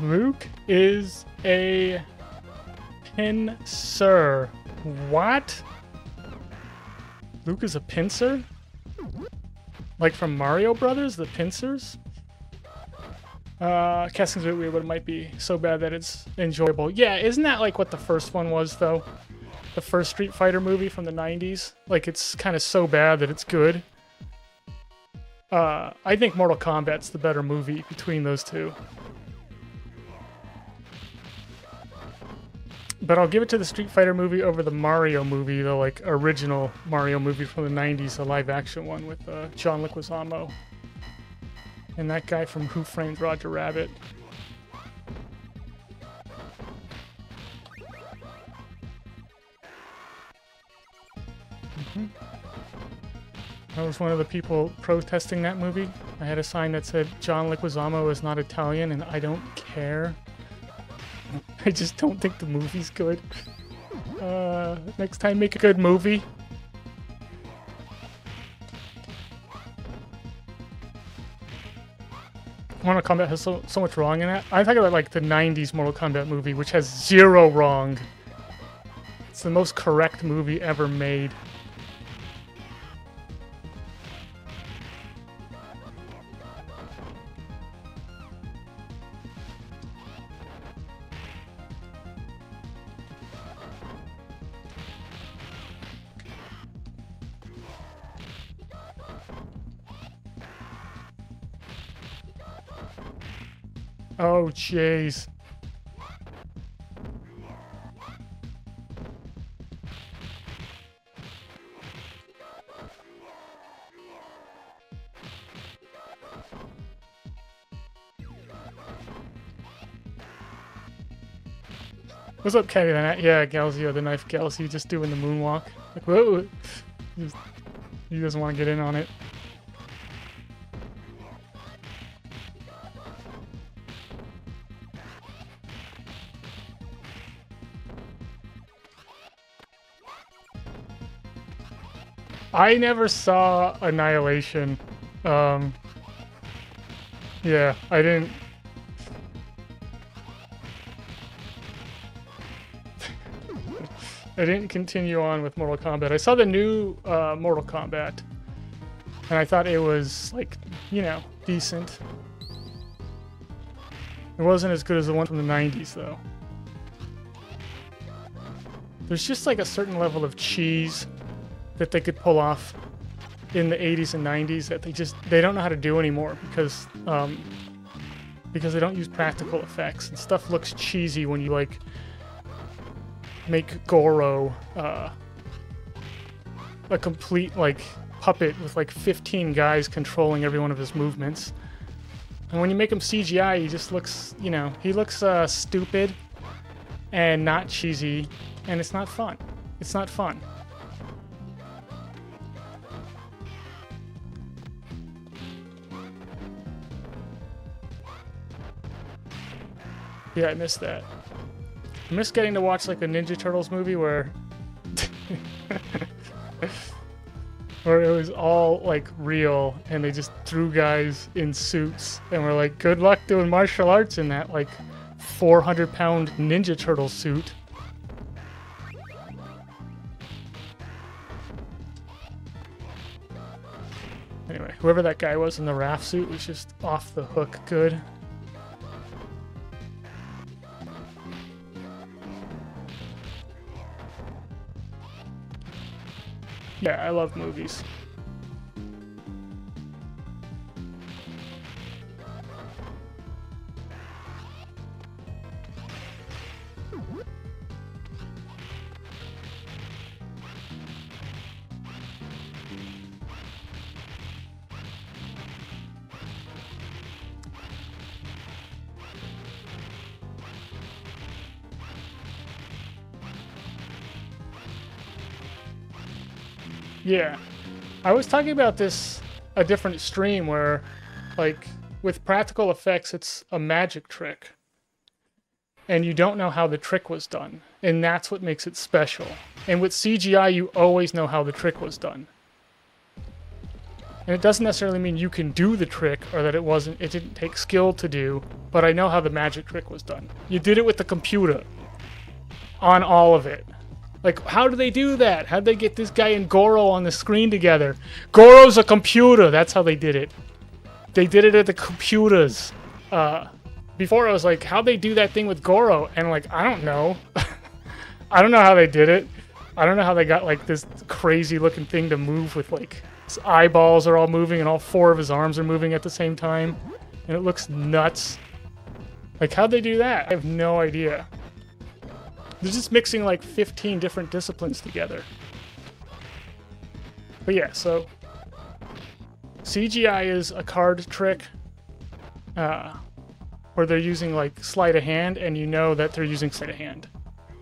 Luke is a pincer. What? Luke is a pincer? Like from Mario Brothers, the pincers? Casting's a bit weird, but it might be so bad that it's enjoyable. Yeah, isn't that like what the first one was, though? The first Street Fighter movie from the 90s? Like, it's kind of so bad that it's good. I think Mortal Kombat's the better movie between those two. But I'll give it to the Street Fighter movie over the Mario movie, the like original Mario movie from the 90s, the live action one with John Leguizamo. And that guy from Who Framed Roger Rabbit. I was one of the people protesting that movie. I had a sign that said, John Leguizamo is not Italian, and I don't care. I just don't think the movie's good. Next time, make a good movie. Mortal Kombat has so much wrong in it. I'm talking about like the 90s Mortal Kombat movie, which has 0 wrong. It's the most correct movie ever made. Oh, jeez. What's up, Kenny? Yeah, Galzio, the knife Galzio, just doing the moonwalk. Like, whoa! He doesn't want to get in on it. I never saw Annihilation. Yeah, I didn't. I didn't continue on with Mortal Kombat. I saw the new Mortal Kombat, and I thought it was, like, you know, decent. It wasn't as good as the one from the 90s, though. There's just, like, a certain level of cheese that they could pull off in the 80s and 90s that they don't know how to do anymore because they don't use practical effects, and stuff looks cheesy when you like make Goro a complete like puppet with like 15 guys controlling every one of his movements. And when you make him CGI, he just looks, you know, he looks stupid and not cheesy, and it's not fun. It's not fun. Yeah, I missed that. I miss getting to watch like a Ninja Turtles movie where where it was all like real and they just threw guys in suits and were like, good luck doing martial arts in that like 400-pound Ninja Turtle suit. Anyway, whoever that guy was in the raft suit was just off the hook good. Yeah, I love movies. Yeah, I was talking about this a different stream where, like, with practical effects, it's a magic trick. And you don't know how the trick was done. And that's what makes it special. And with CGI, you always know how the trick was done. And it doesn't necessarily mean you can do the trick or that it didn't take skill to do, but I know how the magic trick was done. You did it with the computer on all of it. Like, how do they do that? How'd they get this guy and Goro on the screen together? Goro's a computer! That's how they did it. They did it at the computers. Before I was like, how'd they do that thing with Goro? And like, I don't know. I don't know how they did it. I don't know how they got like this crazy looking thing to move with like, his eyeballs are all moving and all 4 of his arms are moving at the same time. And it looks nuts. Like, how'd they do that? I have no idea. They're just mixing like 15 different disciplines together. But yeah, so CGI is a card trick where they're using like sleight of hand, and you know that they're using sleight of hand.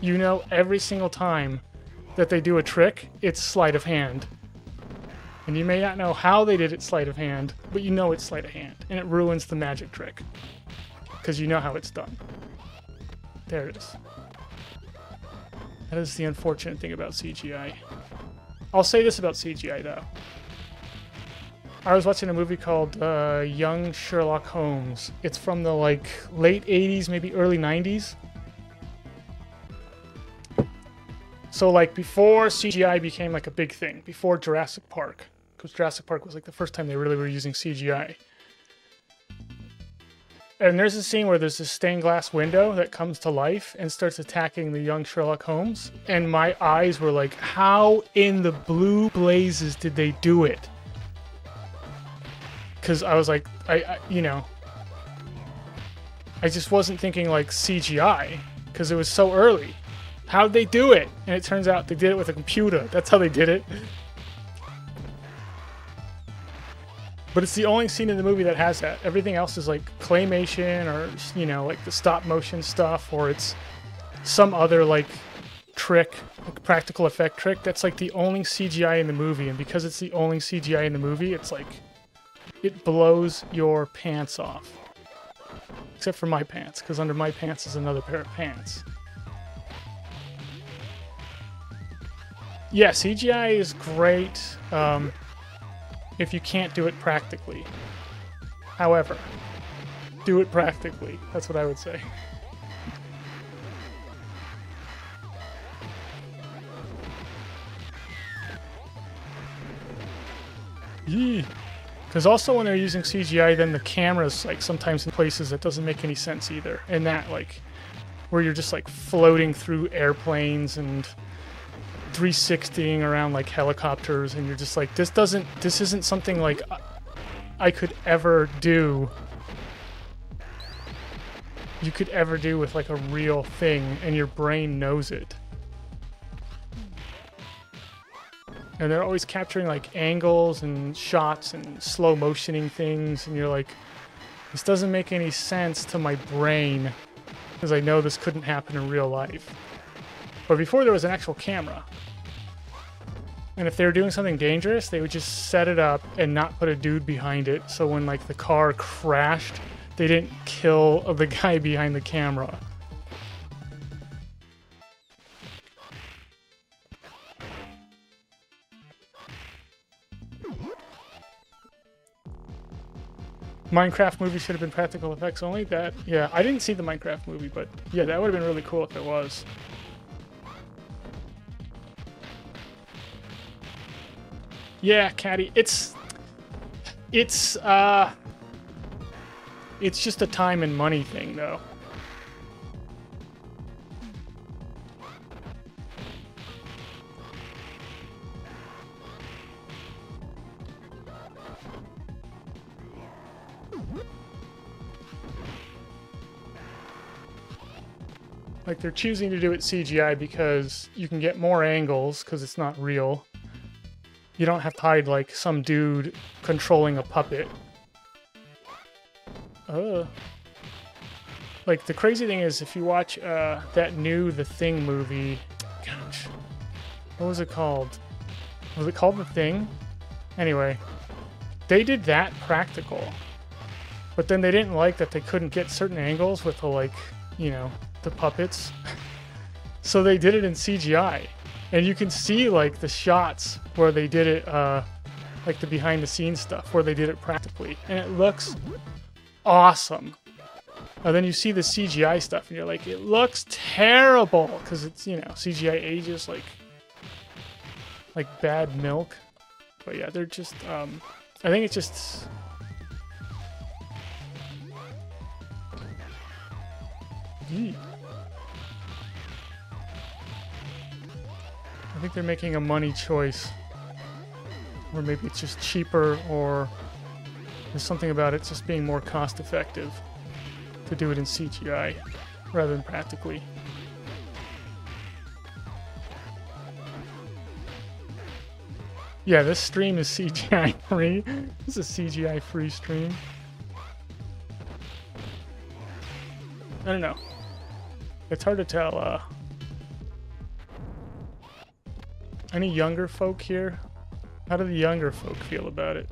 You know every single time that they do a trick, it's sleight of hand. And you may not know how they did it sleight of hand, but you know it's sleight of hand, and it ruins the magic trick because you know how it's done. There it is. That is the unfortunate thing about CGI. I'll say this about CGI, though. I was watching a movie called Young Sherlock Holmes. It's from the, like, late 80s, maybe early 90s. So, like, before CGI became, like, a big thing. Before Jurassic Park. Because Jurassic Park was, like, the first time they really were using CGI. And there's a scene where there's this stained glass window that comes to life and starts attacking the young Sherlock Holmes. And my eyes were like, how in the blue blazes did they do it? Because I was like, I just wasn't thinking like CGI because it was so early. How'd they do it? And it turns out they did it with a computer. That's how they did it. But it's the only scene in the movie that has that. Everything else is like claymation or, you know, like the stop motion stuff, or it's some other like trick, like practical effect trick. That's like the only CGI in the movie. And because it's the only CGI in the movie, it's like, it blows your pants off. Except for my pants, because under my pants is another pair of pants. Yeah, CGI is great. If you can't do it practically. However, do it practically. That's what I would say. Yee. Because also when they're using CGI, then the camera's like sometimes in places that doesn't make any sense either. And that like, where you're just like floating through airplanes and 360ing around like helicopters, and you're just like, this isn't something like I could ever do. You could ever do with like a real thing, and your brain knows it. And they're always capturing like angles and shots and slow motioning things, and you're like, this doesn't make any sense to my brain because I know this couldn't happen in real life. But before there was an actual camera. And if they were doing something dangerous, they would just set it up and not put a dude behind it. So when like the car crashed, they didn't kill the guy behind the camera. Minecraft movie should have been practical effects only. That, yeah, I didn't see the Minecraft movie, but yeah, that would have been really cool if it was. Yeah, Caddy, it's just a time and money thing, though. Like, they're choosing to do it CGI because you can get more angles because it's not real. You don't have to hide, like, some dude controlling a puppet. Like, the crazy thing is, if you watch that new The Thing movie... Gosh. What was it called? Was it called The Thing? Anyway. They did that practical. But then they didn't like that they couldn't get certain angles with the, like, you know, the puppets. So they did it in CGI. And you can see, like, the shots where they did it, like the behind-the-scenes stuff, where they did it practically. And it looks awesome. And then you see the CGI stuff, and you're like, it looks terrible! Because it's, you know, CGI ages like bad milk. But yeah, they're just, I think it's just... Gee. I think they're making a money choice. Or maybe it's just cheaper, or there's something about it just being more cost effective to do it in CGI rather than practically. Yeah, this stream is CGI free. This is a CGI free stream. I don't know. It's hard to tell. Any younger folk here? How do the younger folk feel about it?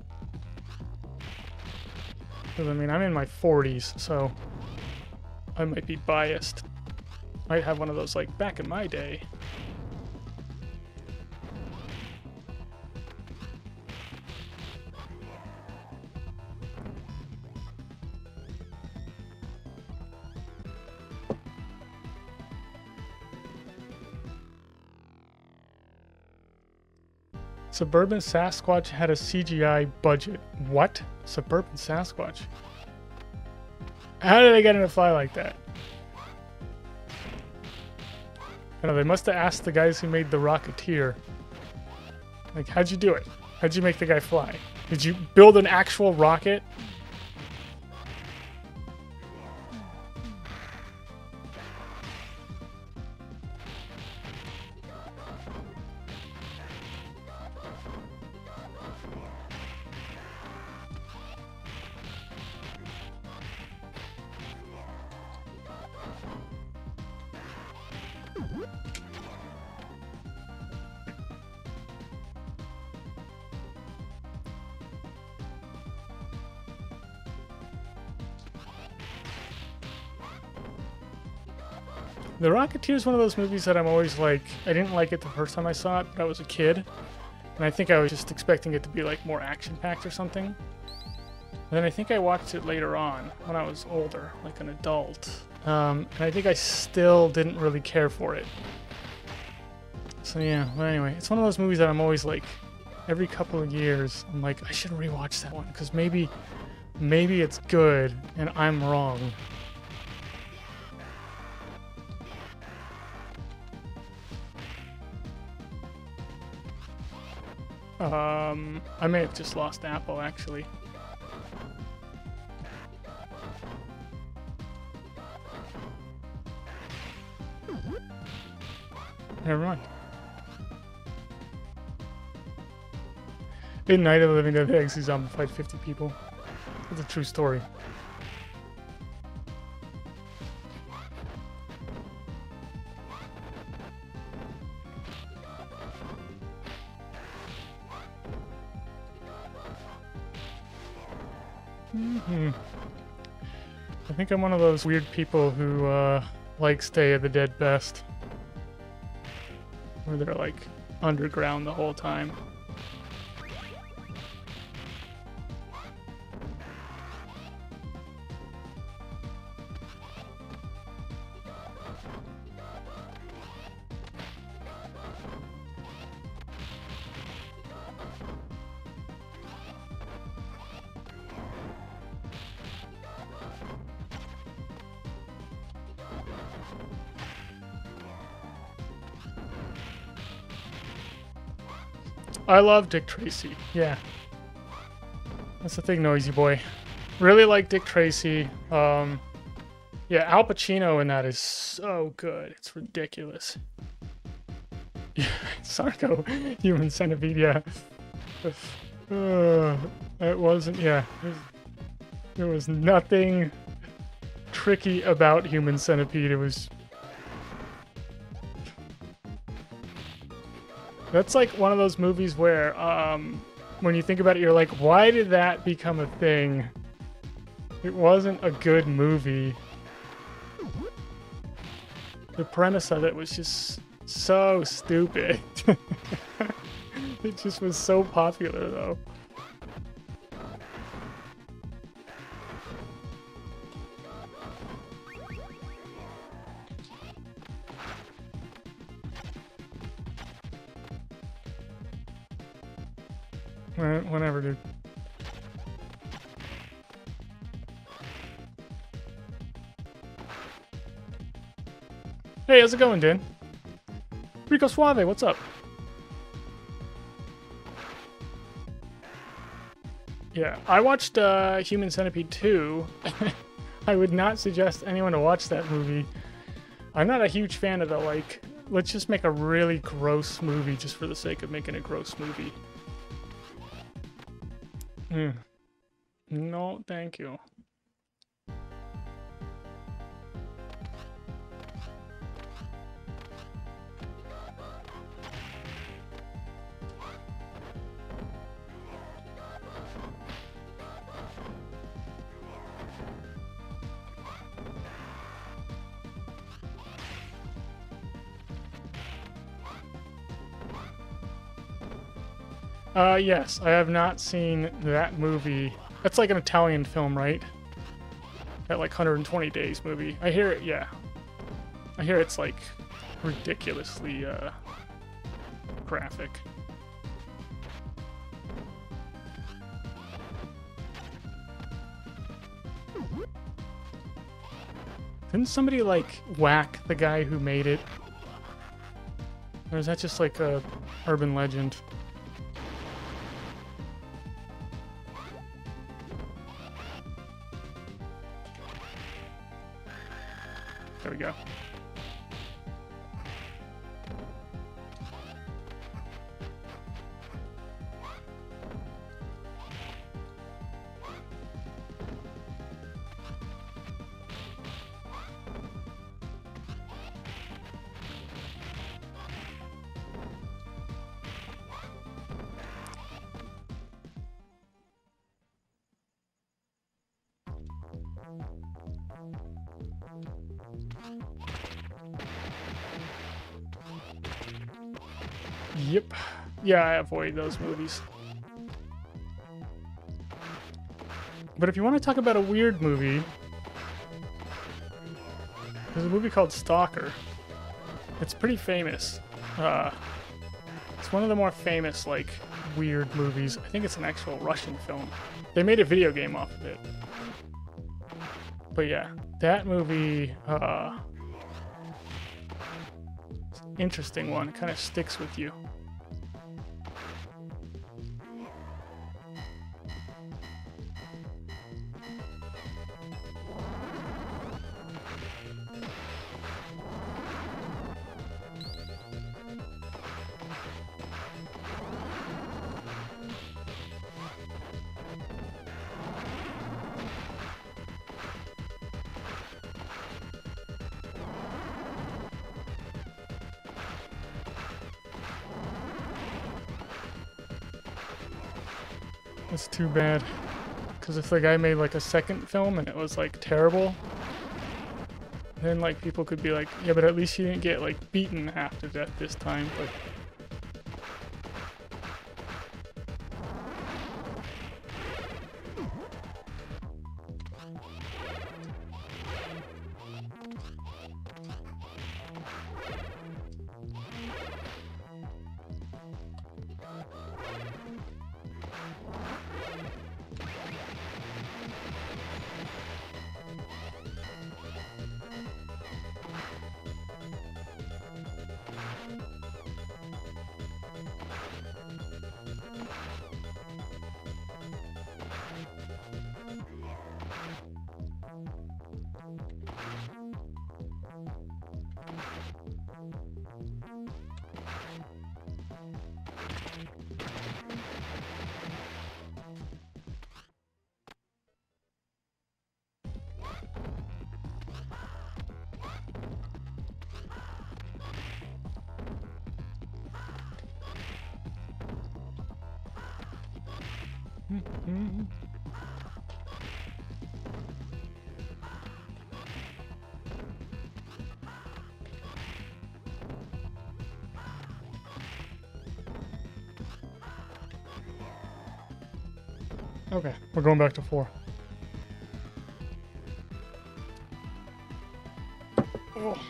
Because, I mean, I'm in my 40s, so I might be biased. Might have one of those, like, back in my day. Suburban Sasquatch had a CGI budget. What? Suburban Sasquatch? How did they get him to fly like that? I don't know, they must have asked the guys who made the Rocketeer. Like, how'd you do it? How'd you make the guy fly? Did you build an actual rocket? The Rocketeer is one of those movies that I'm always like, I didn't like it the first time I saw it, but I was a kid. And I think I was just expecting it to be like more action-packed or something. And then I think I watched it later on, when I was older, like an adult. And I think I still didn't really care for it. So yeah, but anyway, it's one of those movies that I'm always like, every couple of years, I'm like, I should rewatch that one, because maybe it's good, and I'm wrong. I may have just lost Apple, actually. Never mind. In Night of the Living Dead, the Eggsy zombified 50 people. It's a true story. I think I'm one of those weird people who likes Day of the Dead best. Where they're like underground the whole time. I love Dick Tracy. Yeah. That's the thing, Noisy Boy. Really like Dick Tracy. Yeah, Al Pacino in that is so good. It's ridiculous. Yeah, Sarco, Human Centipede, yeah. It wasn't, yeah. There was nothing tricky about Human Centipede. It was... That's like one of those movies where, when you think about it, you're like, why did that become a thing? It wasn't a good movie. The premise of it was just so stupid. It just was so popular, though. Whatever, dude. Hey, how's it going, Dan? Rico Suave, what's up? Yeah, I watched Human Centipede 2. I would not suggest anyone to watch that movie. I'm not a huge fan of the, like, let's just make a really gross movie just for the sake of making a gross movie. No, thank you. Yes, I have not seen that movie. That's like an Italian film, right? That like 120 Days movie. I hear it, yeah. I hear it's like ridiculously graphic. Didn't somebody like whack the guy who made it? Or is that just like a urban legend? There we go. Yep. Yeah, I avoid those movies. But if you want to talk about a weird movie, there's a movie called Stalker. It's pretty famous. It's one of the more famous, like, weird movies. I think it's an actual Russian film. They made a video game off of it. But yeah, that movie, interesting one. Kind of sticks with you. That's too bad. Because if the guy made like a second film and it was like terrible, then like people could be like, yeah, but at least he didn't get like beaten half to death this time. But okay, we're going back to 4. Oh.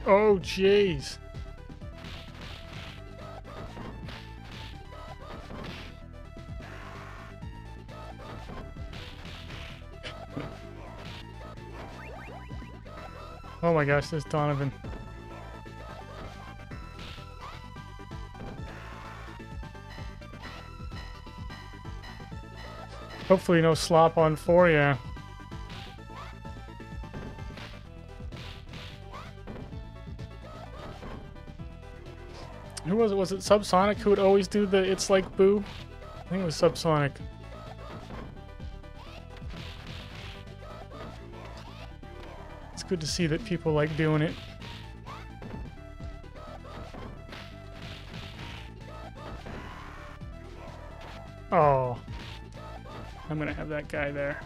Oh, jeez. Oh my gosh, there's Donovan. Hopefully no slop on 4, yeah. Who was it? Was it Subsonic who would always do the "It's like Boo"? I think it was Subsonic. It's good to see that people like doing it. Oh. I'm gonna have that guy there.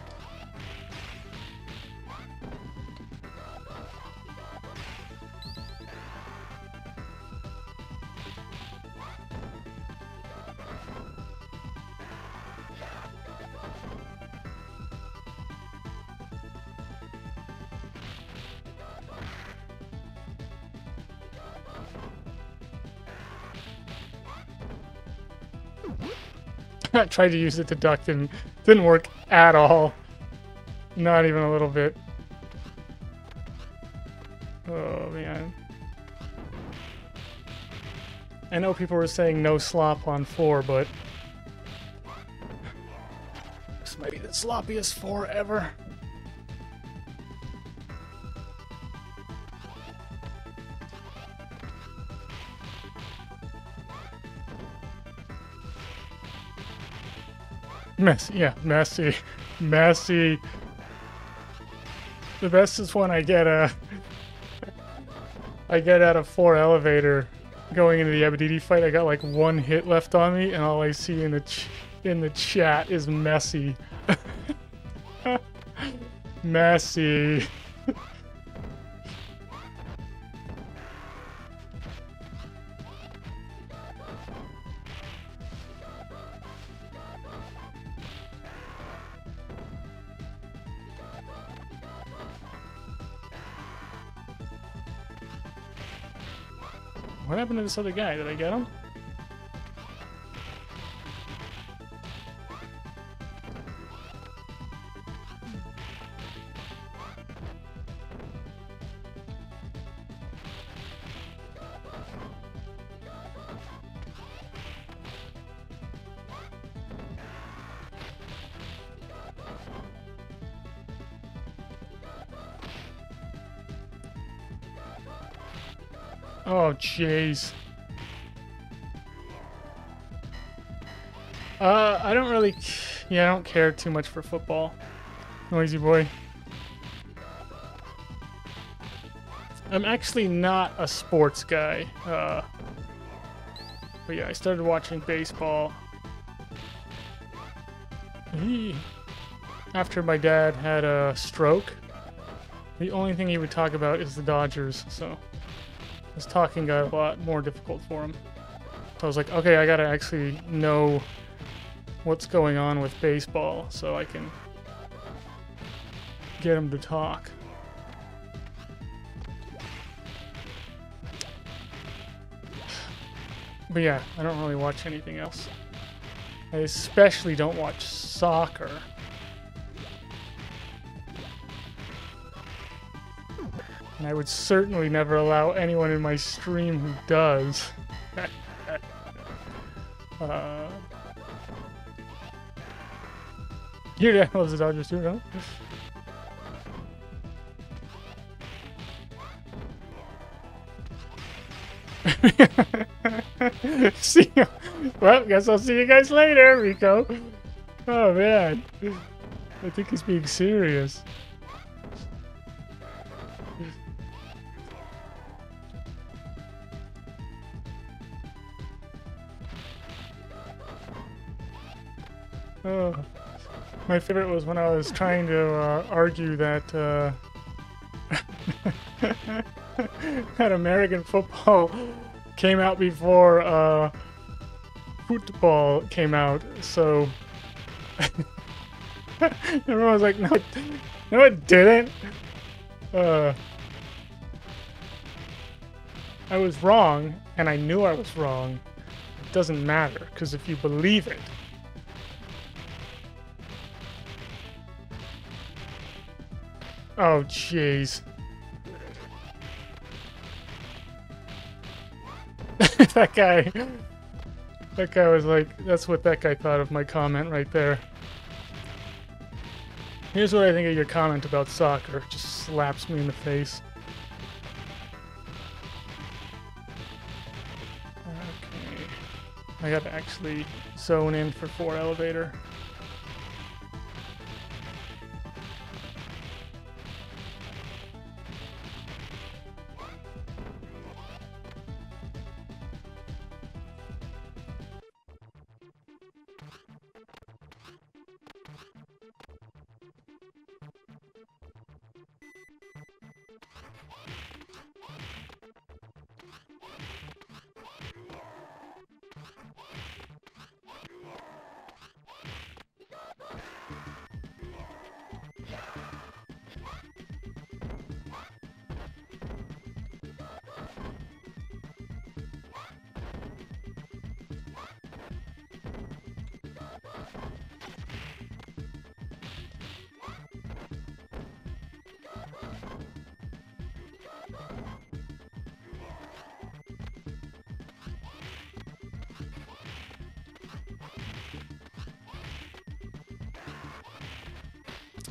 I tried to use it to duck and didn't work at all. Not even a little bit. Oh man. I know people were saying no slop on 4, but this might be the sloppiest 4 ever. Messy, yeah, messy. Messy. The best is when I get out of 4 elevator going into the Abadidi fight. I got like 1 hit left on me, and all I see in the chat is messy. Messy. What happened to this other guy? Did I get him? Oh, jeez. I don't really... Yeah, I don't care too much for football. Noisy boy. I'm actually not a sports guy. But yeah, I started watching baseball. After my dad had a stroke, the only thing he would talk about is the Dodgers, so... This talking got a lot more difficult for him. So I was like, okay, I gotta actually know what's going on with baseball so I can get him to talk. But yeah, I don't really watch anything else. I especially don't watch soccer. And I would certainly never allow anyone in my stream who does. Your dad loves the Dodgers too, no? See ya. Well, guess I'll see you guys later, Rico. Oh man. I think he's being serious. Oh, my favorite was when I was trying to argue that that American football came out before football came out, so everyone was like, no, it didn't. I was wrong, and I knew I was wrong. It doesn't matter, because if you believe it, oh, jeez. That guy. That guy was like, that's what that guy thought of my comment right there. Here's what I think of your comment about soccer. Just slaps me in the face. Okay. I gotta actually zone in for 4 elevator.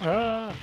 Ah!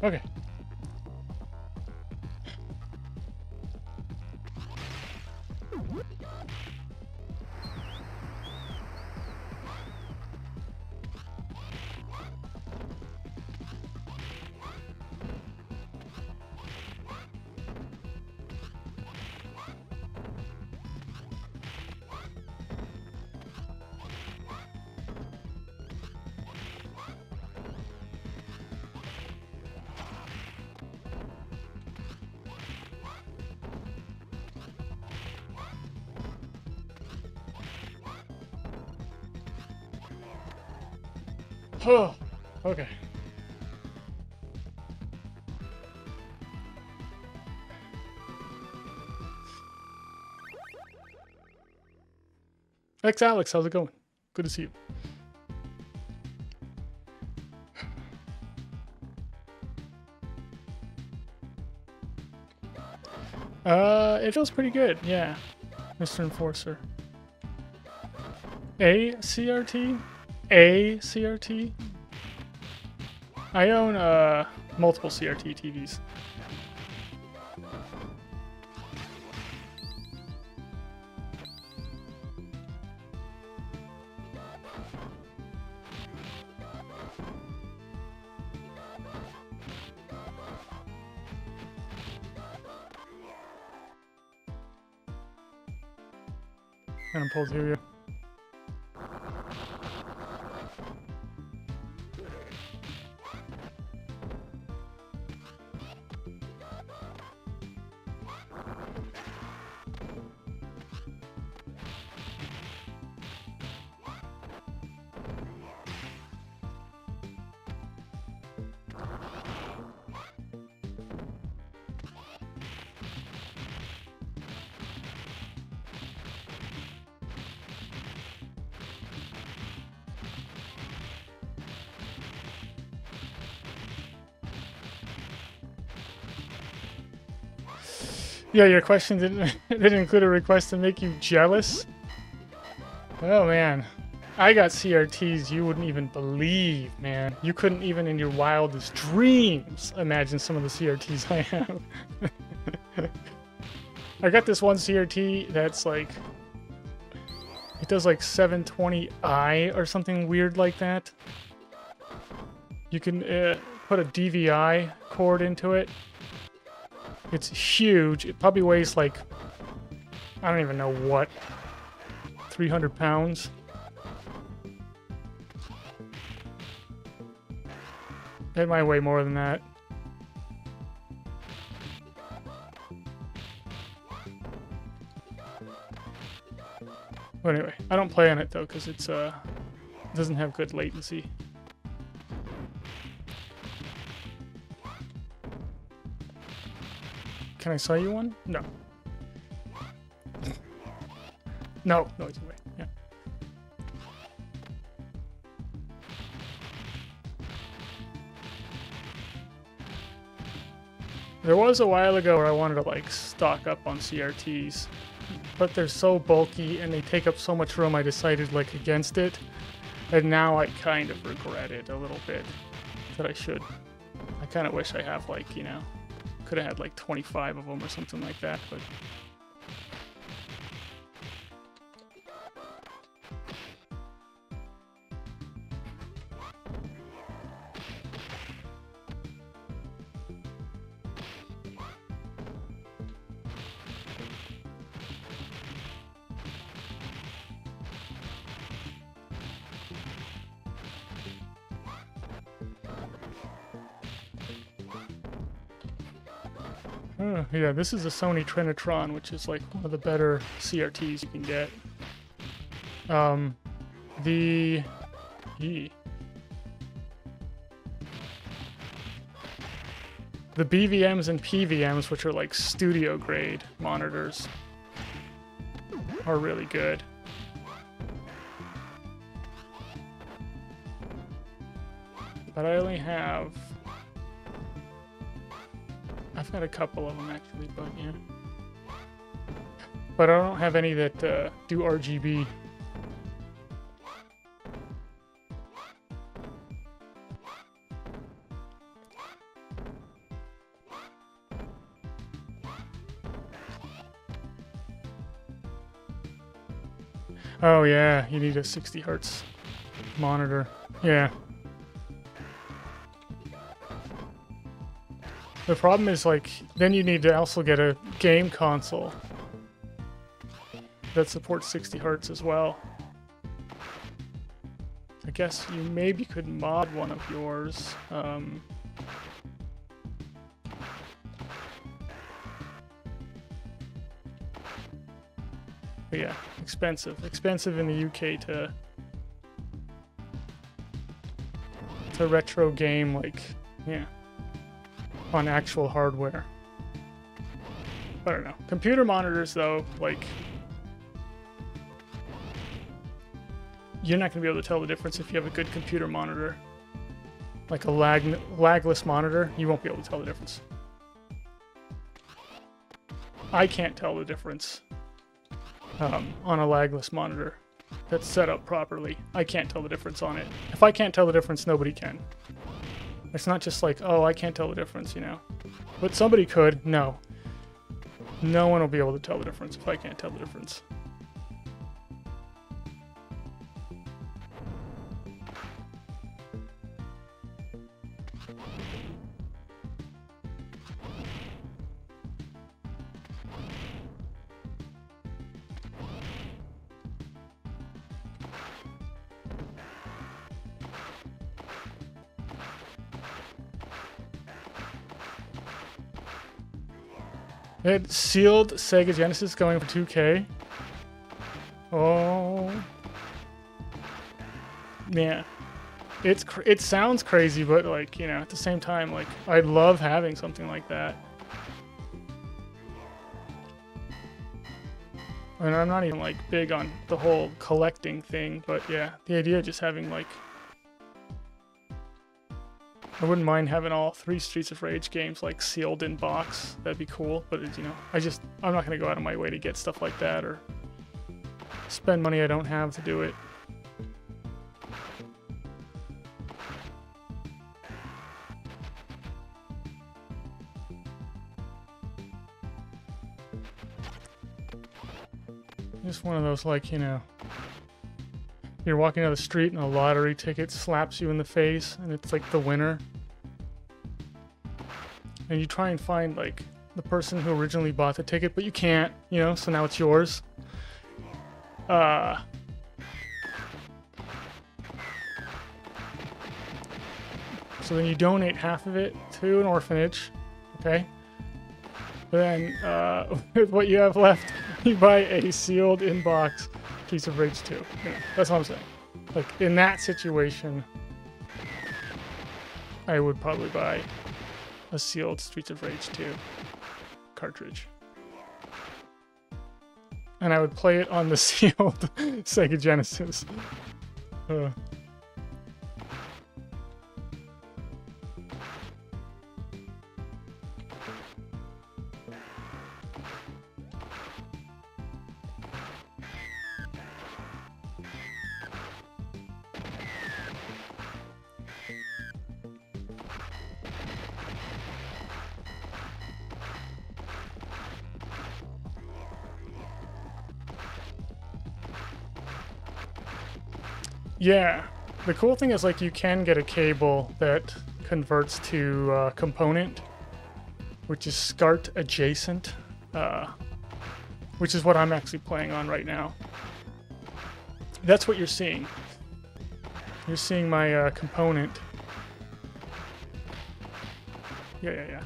Okay. Oh, okay. Thanks, Alex. How's it going? Good to see you. It feels pretty good, yeah. Mr. Enforcer. A CRT? A CRT? I own multiple CRT TVs. Gonna pull through you. Yeah, your question didn't include a request to make you jealous? Oh, man. I got CRTs you wouldn't even believe, man. You couldn't even in your wildest dreams imagine some of the CRTs I have. I got this one CRT that's like... It does like 720i or something weird like that. You can put a DVI cord into it. It's huge. It probably weighs like... I don't even know what. 300 pounds. It might weigh more than that. But anyway, I don't play on it though because it's it doesn't have good latency. Can I sell you one? No. No, it's away. Yeah. There was a while ago where I wanted to like stock up on CRTs, but they're so bulky and they take up so much room I decided like against it. And now I kind of regret it a little bit that I should. I kind of wish I have like, you know, could have had like 25 of them or something like that, but yeah, this is a Sony Trinitron, which is like one of the better CRTs you can get. The BVMs and PVMs, which are like studio grade monitors, are really good. But I only have... I've got a couple of them actually, but yeah. But I don't have any that do RGB. Oh yeah, you need a 60 hertz monitor. Yeah. The problem is, like, then you need to also get a game console that supports 60 hertz as well. I guess you maybe could mod one of yours. But yeah, expensive. Expensive in the UK to retro game, like, yeah. On actual hardware. I don't know. Computer monitors, though, like, you're not going to be able to tell the difference if you have a good computer monitor. Like a lagless monitor, you won't be able to tell the difference. I can't tell the difference on a lagless monitor that's set up properly. I can't tell the difference on it. If I can't tell the difference, nobody can. It's not just like, oh, I can't tell the difference, you know. But somebody could. No. No one will be able to tell the difference if I can't tell the difference. It sealed Sega Genesis going for 2K. Oh. Yeah. It sounds crazy, but like, you know, at the same time, like, I love having something like that. And I'm not even like big on the whole collecting thing, but yeah, the idea of just having like I wouldn't mind having all 3 Streets of Rage games like sealed in box. That'd be cool. But you know, I'm not gonna go out of my way to get stuff like that or spend money I don't have to do it. Just one of those, like, you know, you're walking down the street and a lottery ticket slaps you in the face and it's like the winner. And you try and find like the person who originally bought the ticket, but you can't, you know, so now it's yours. So then you donate half of it to an orphanage, okay? But then with what you have left, you buy a sealed in-box Streets of Rage 2. You know, that's what I'm saying. Like, in that situation, I would probably buy a sealed Streets of Rage 2 cartridge. And I would play it on the sealed Sega Genesis. Yeah, the cool thing is, like, you can get a cable that converts to component, which is SCART adjacent, which is what I'm actually playing on right now. That's what you're seeing. You're seeing my component. Yeah.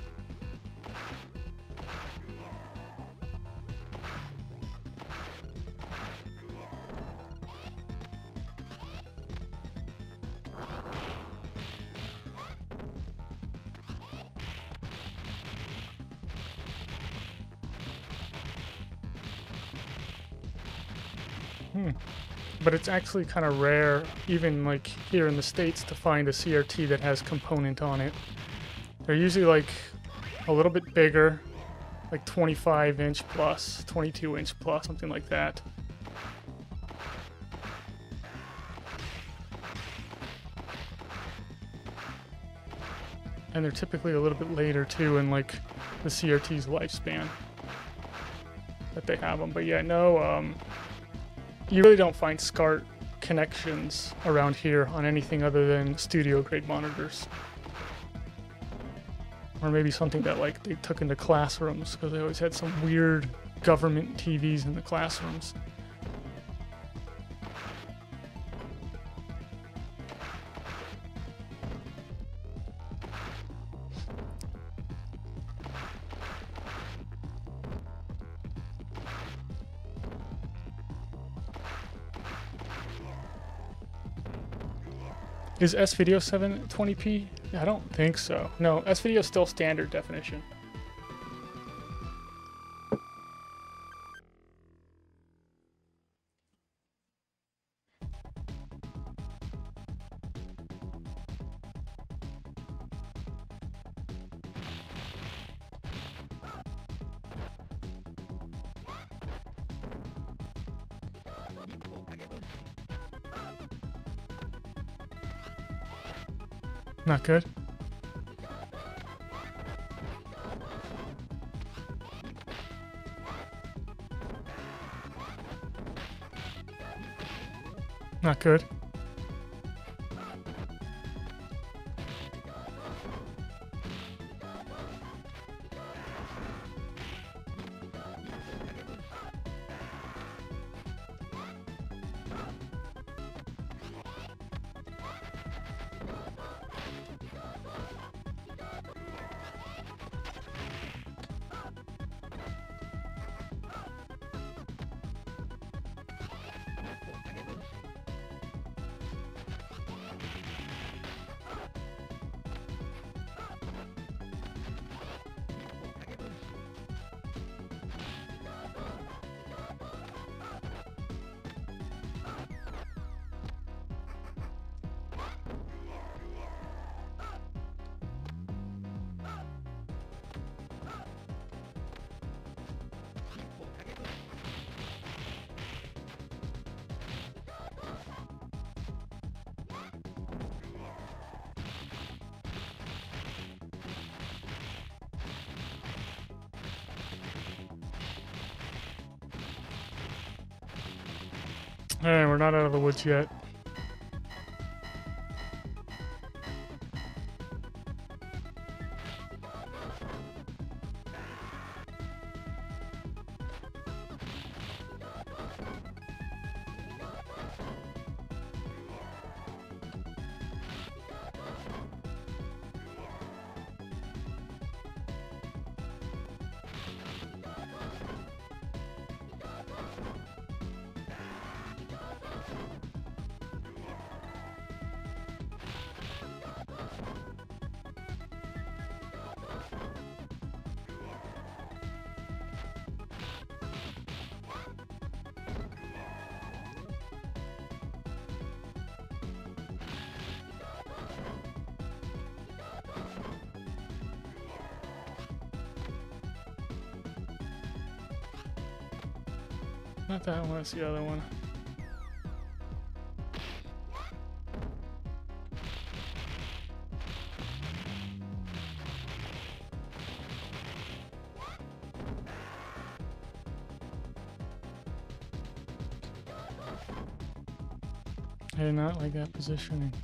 But it's actually kind of rare, even like here in the States, to find a CRT that has component on it. They're usually like a little bit bigger, like 25-inch plus, 22-inch plus, something like that. And they're typically a little bit later too in like the CRT's lifespan that they have them. But yeah, no, you really don't find SCART connections around here on anything other than studio grade monitors. Or maybe something that like they took into classrooms, because they always had some weird government TVs in the classrooms. Is S-Video 720p? I don't think so. No, S-Video is still standard definition. Not good. Not good. Alright, we're not out of the woods yet. Not that one, that's the other one. I did not like that positioning.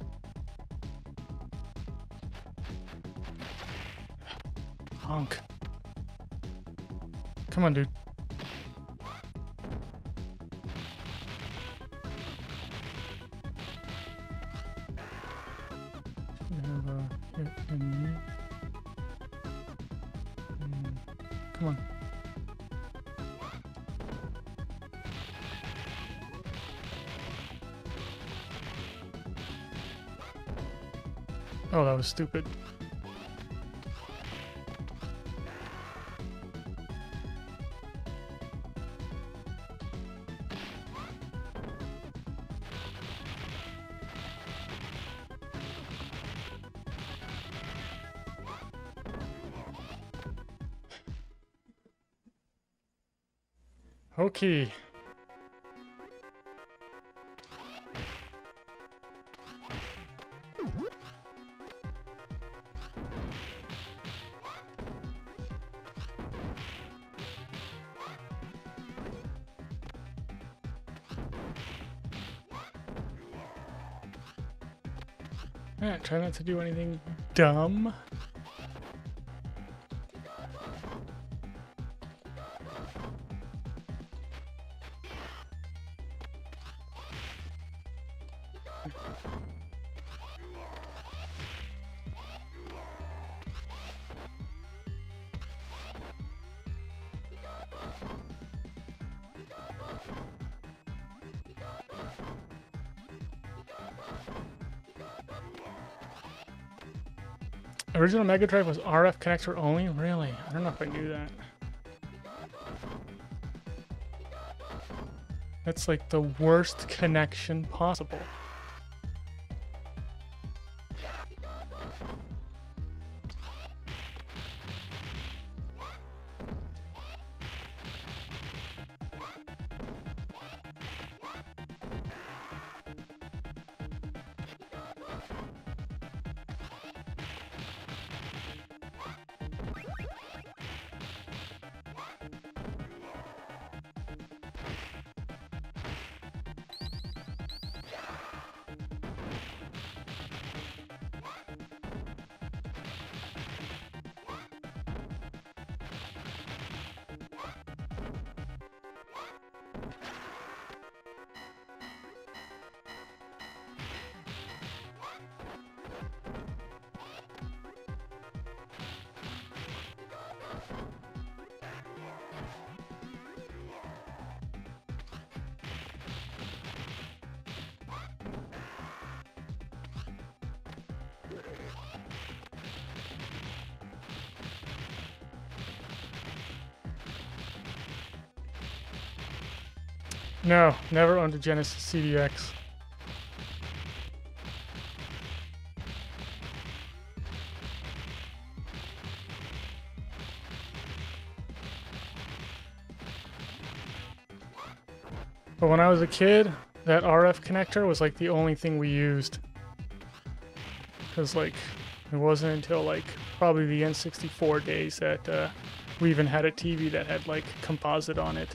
Honk. Come on, dude. Come on. Oh, that was stupid. Okay. Alright, try not to do anything dumb. Original Mega Drive was RF connector only? Really? I don't know if I knew that. That's like the worst connection possible. No, never owned a Genesis CDX. But when I was a kid, that RF connector was like the only thing we used. Because like, it wasn't until like probably the N64 days that we even had a TV that had like composite on it.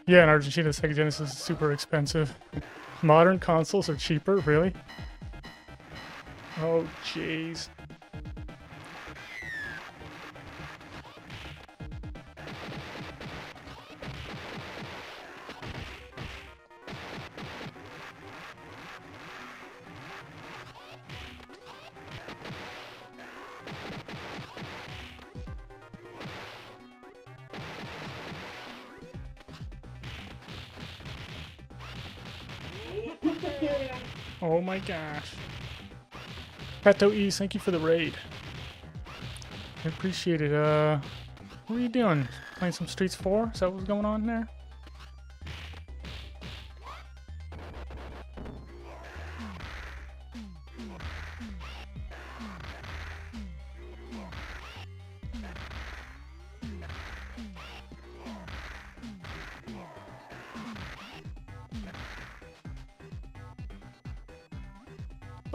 Yeah, in Argentina, the Sega Genesis is super expensive. Modern consoles are cheaper, really? Oh, jeez. Oh my gosh. Pato Ease, thank you for the raid. I appreciate it. What are you doing? Playing some Streets 4? Is that what's going on there?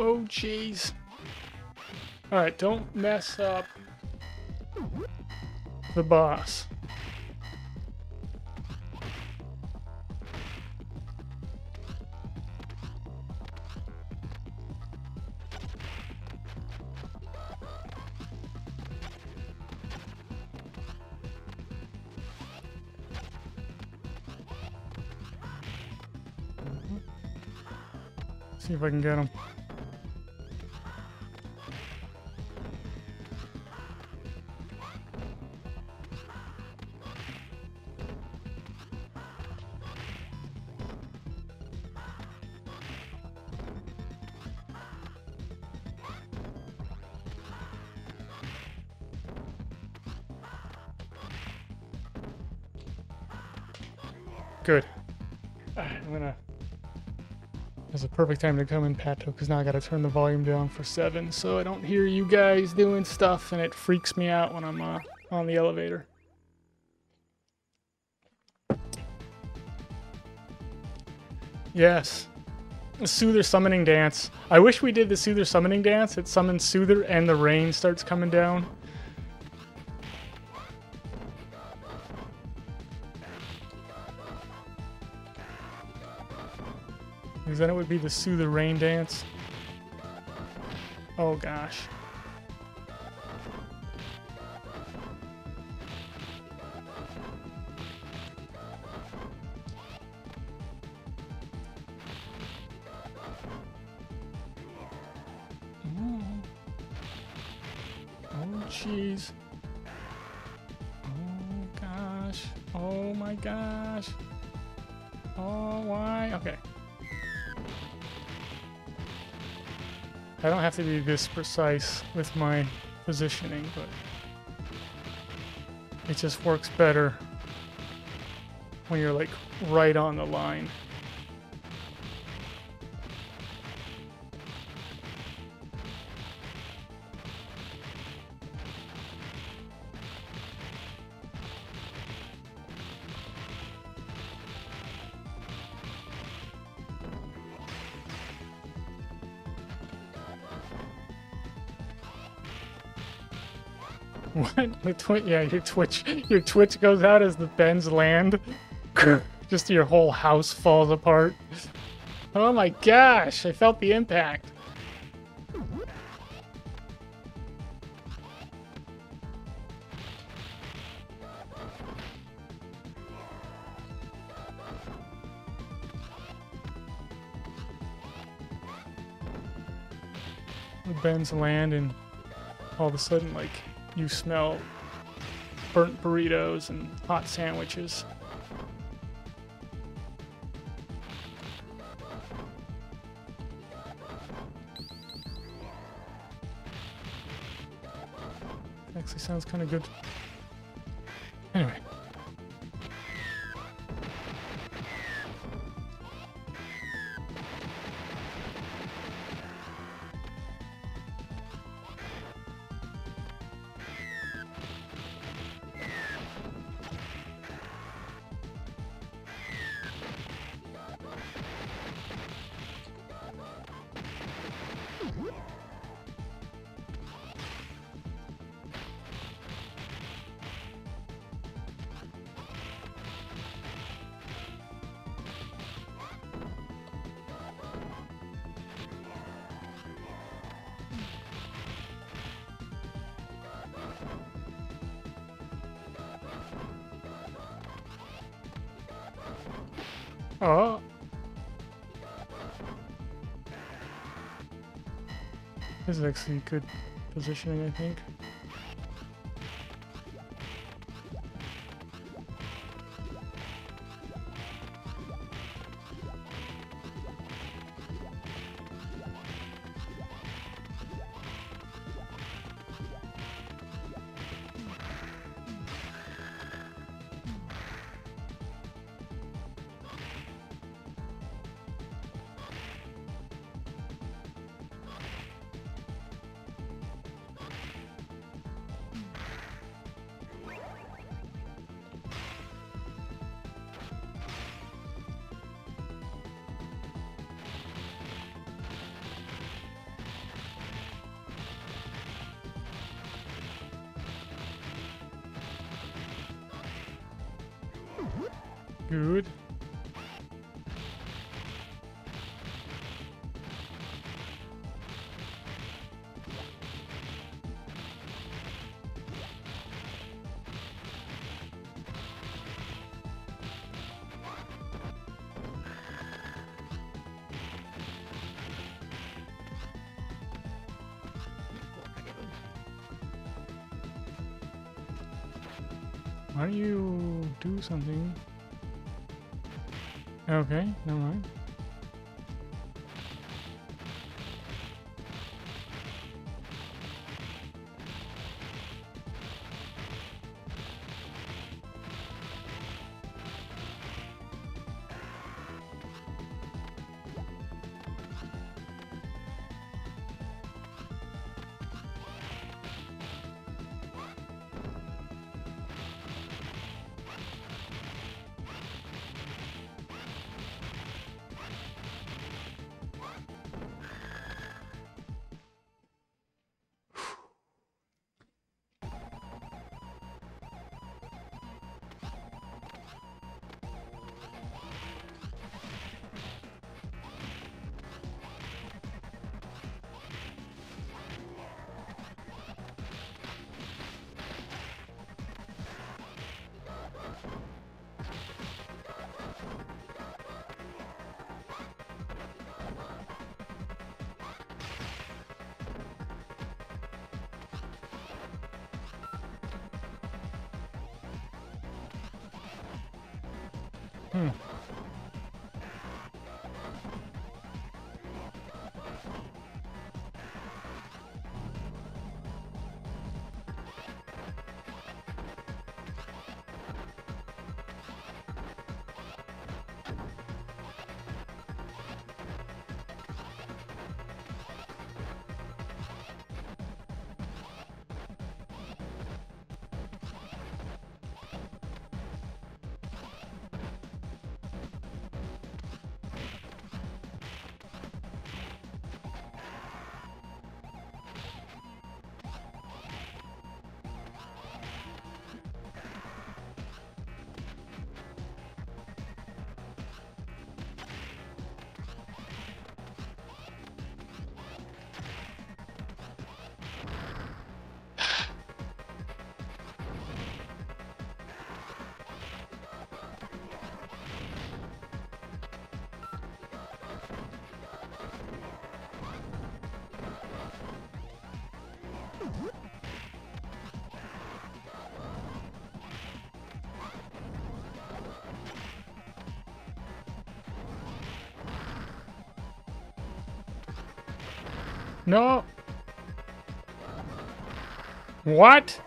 Oh, jeez. Alright, don't mess up the boss. See if I can get him. Good. I'm gonna... It's a perfect time to come in, Pato, because now I gotta turn the volume down for 7 so I don't hear you guys doing stuff and it freaks me out when I'm on the elevator. Yes. The Soother summoning dance. I wish we did the Soother summoning dance. It summons Soother and the rain starts coming down. Because then it would be the Soother rain dance. Oh gosh. Oh jeez. Oh gosh. Oh my gosh. Oh why? Okay. I don't have to be this precise with my positioning, but it just works better when you're like right on the line. What? Yeah, your Twitch goes out as the bends land. Just your whole house falls apart. Oh my gosh, I felt the impact. The bends land and all of a sudden, like, you smell burnt burritos and hot sandwiches. Actually sounds kind of good. Anyway. Oh. This is actually good positioning, I think. Good. Why don't you do something? Okay, never mind. Hmm. No. What?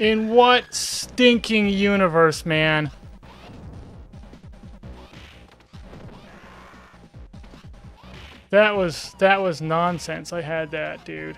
In what stinking universe, man? That was nonsense. I had that, dude.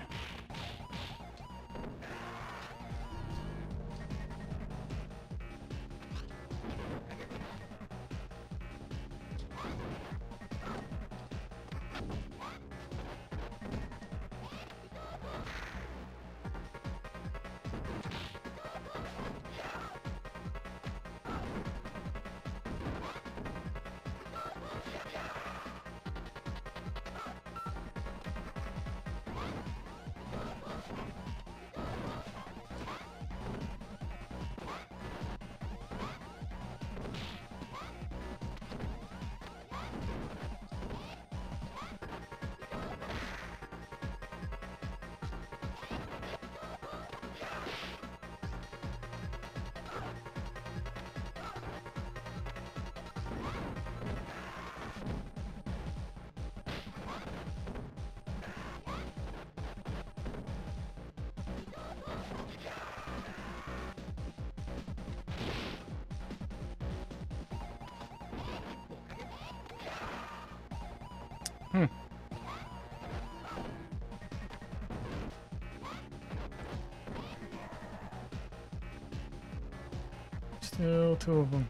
Still two of them.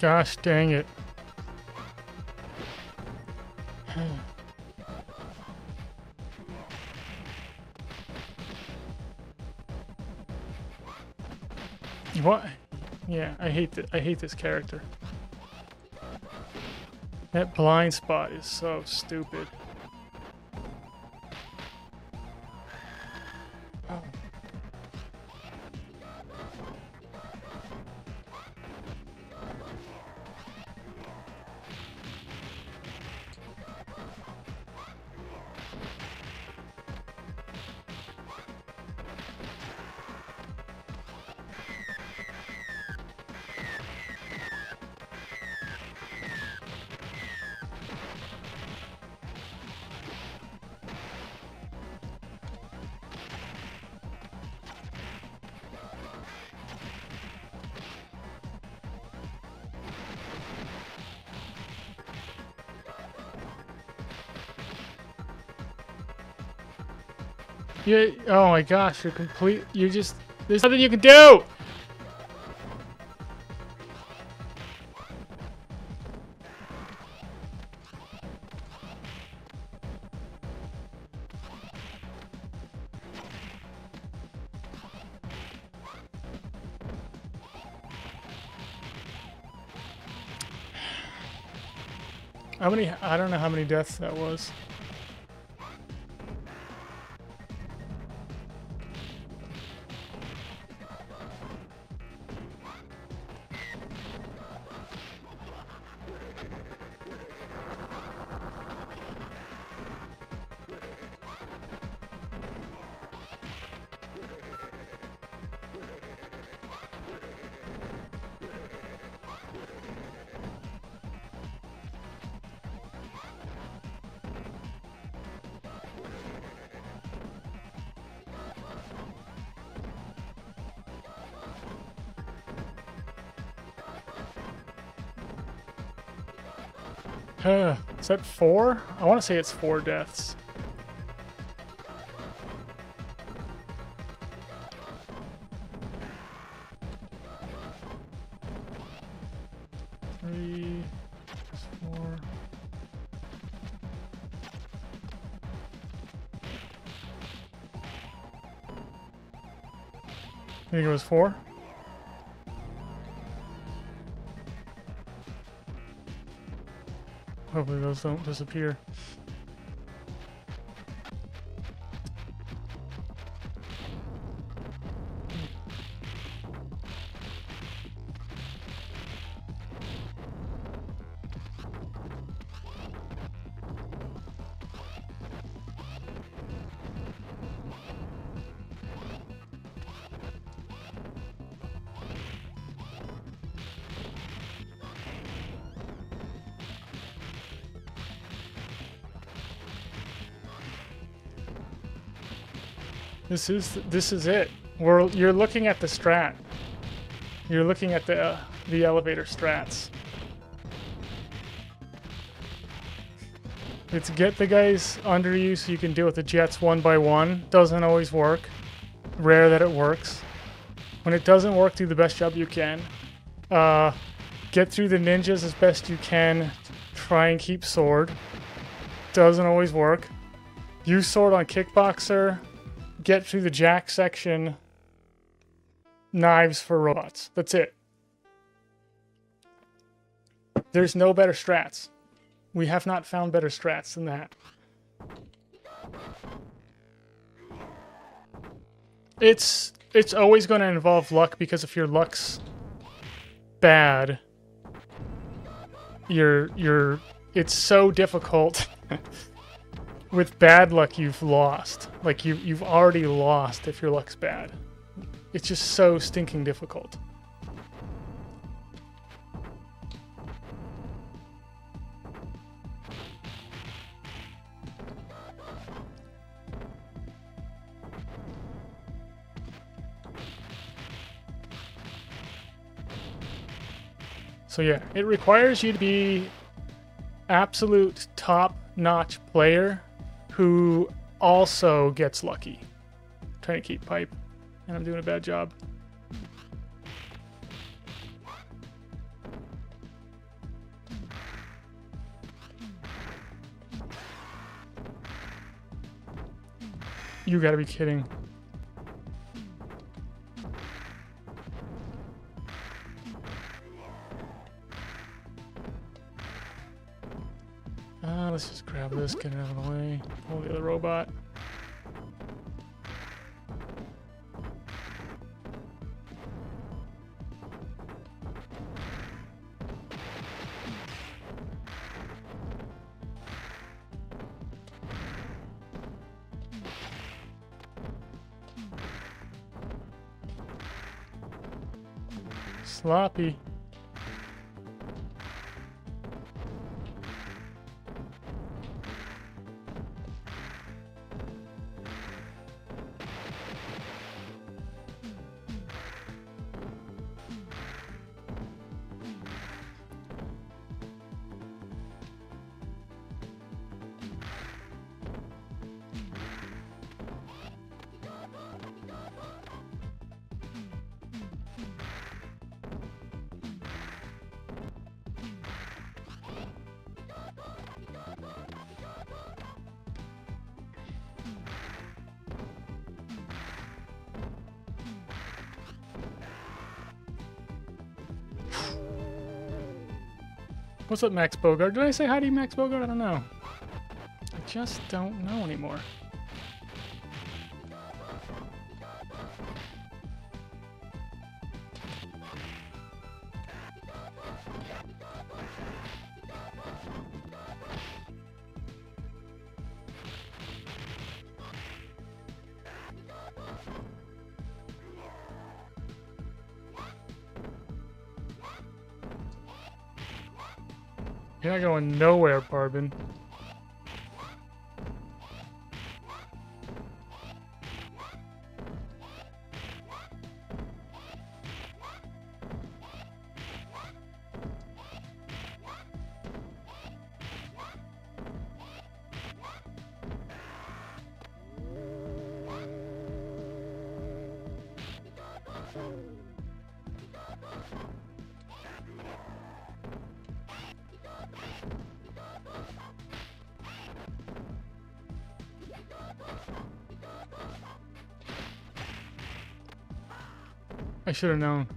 Gosh dang it. What? Yeah, I hate this character. That blind spot is so stupid. Oh. Yeah, oh my gosh, you're just, there's nothing you can do! How many, I don't know how many deaths that was. Is that 4? I want to say it's 4 deaths. Three, 4. I think it was 4. Hopefully those don't disappear. This is it. You're looking at the strat. You're looking at the elevator strats. It's get the guys under you so you can deal with the jets one by one. Doesn't always work. Rare that it works. When it doesn't work, do the best job you can. Get through the ninjas as best you can. Try and keep sword. Doesn't always work. Use sword on kickboxer. Get through the jack section. Knives for robots. That's it. There's no better strats. We have not found better strats than that. It's always going to involve luck, because if your luck's bad, it's so difficult. with bad luck, you've lost. Like, you've already lost if your luck's bad. It's just so stinking difficult. So yeah, it requires you to be absolute top-notch player who also gets lucky. I'm trying to keep pipe, and I'm doing a bad job. You gotta be kidding. Let's just grab this, get it out of the way. Pull the other robot. Sloppy. What's up, Max Bogart? Did I say hi to you, Max Bogart? I don't know. I just don't know anymore. You're not going nowhere, Barbin. I should have known.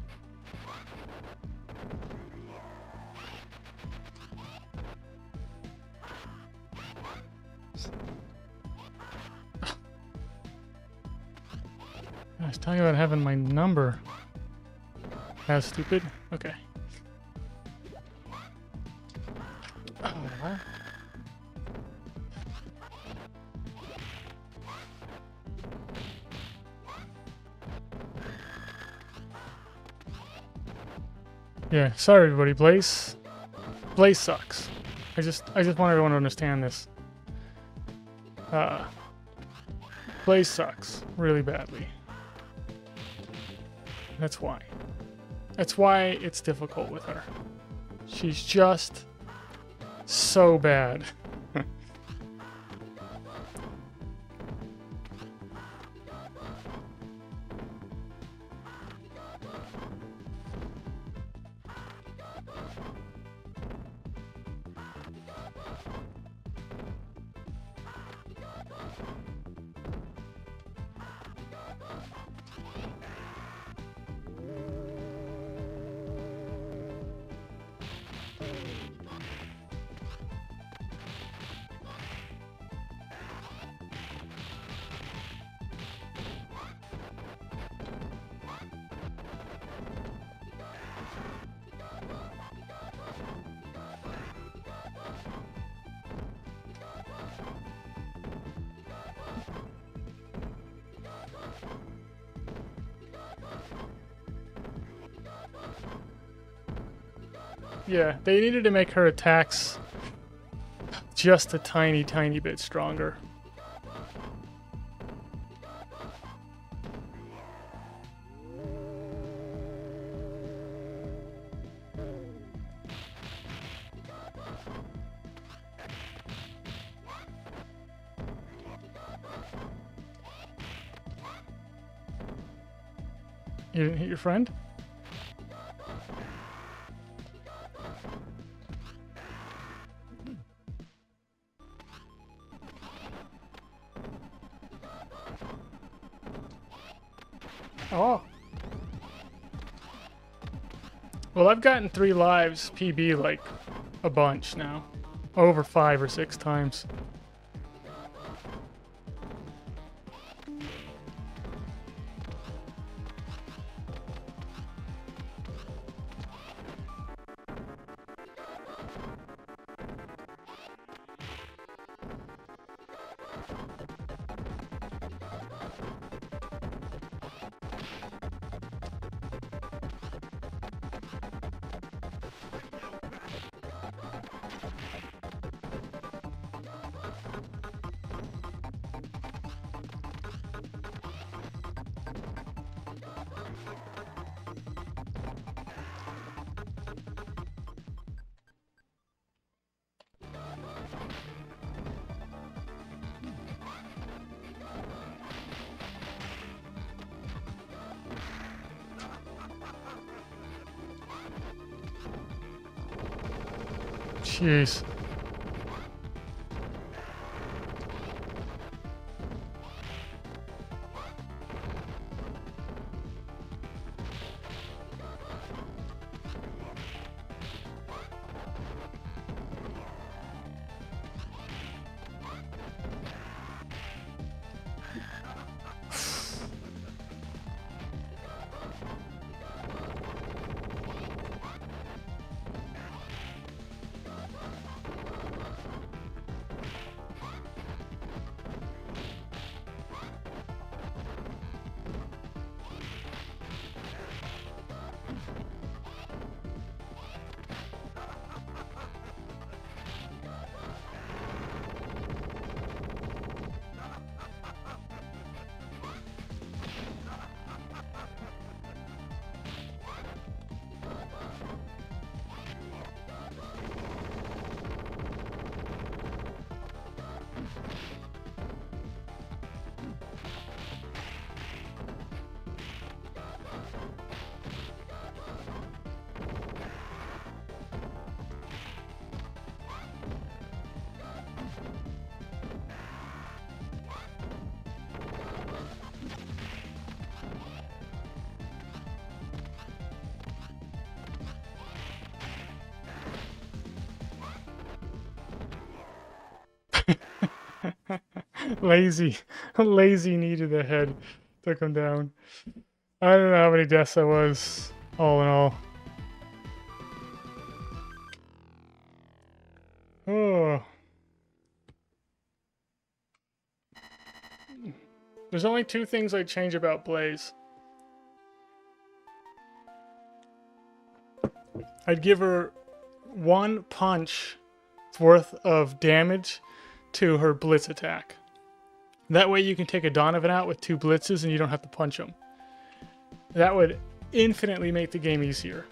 I was talking about having my number. That's stupid. Okay. Yeah, sorry everybody, Blaze sucks. I just want everyone to understand this. Blaze sucks really badly. That's why. That's why it's difficult with her. She's just so bad. Yeah, they needed to make her attacks just a tiny, tiny bit stronger. You didn't hit your friend? Oh. Well, I've gotten 3 lives PB like a bunch now. Over 5 or 6 times. Jeez. Lazy needed a head. Took him down. I don't know how many deaths that was, all in all. Oh. There's only 2 things I'd change about Blaze. I'd give her 1 punch worth of damage to her blitz attack. That way you can take a Donovan out with 2 blitzes and you don't have to punch him. That would infinitely make the game easier.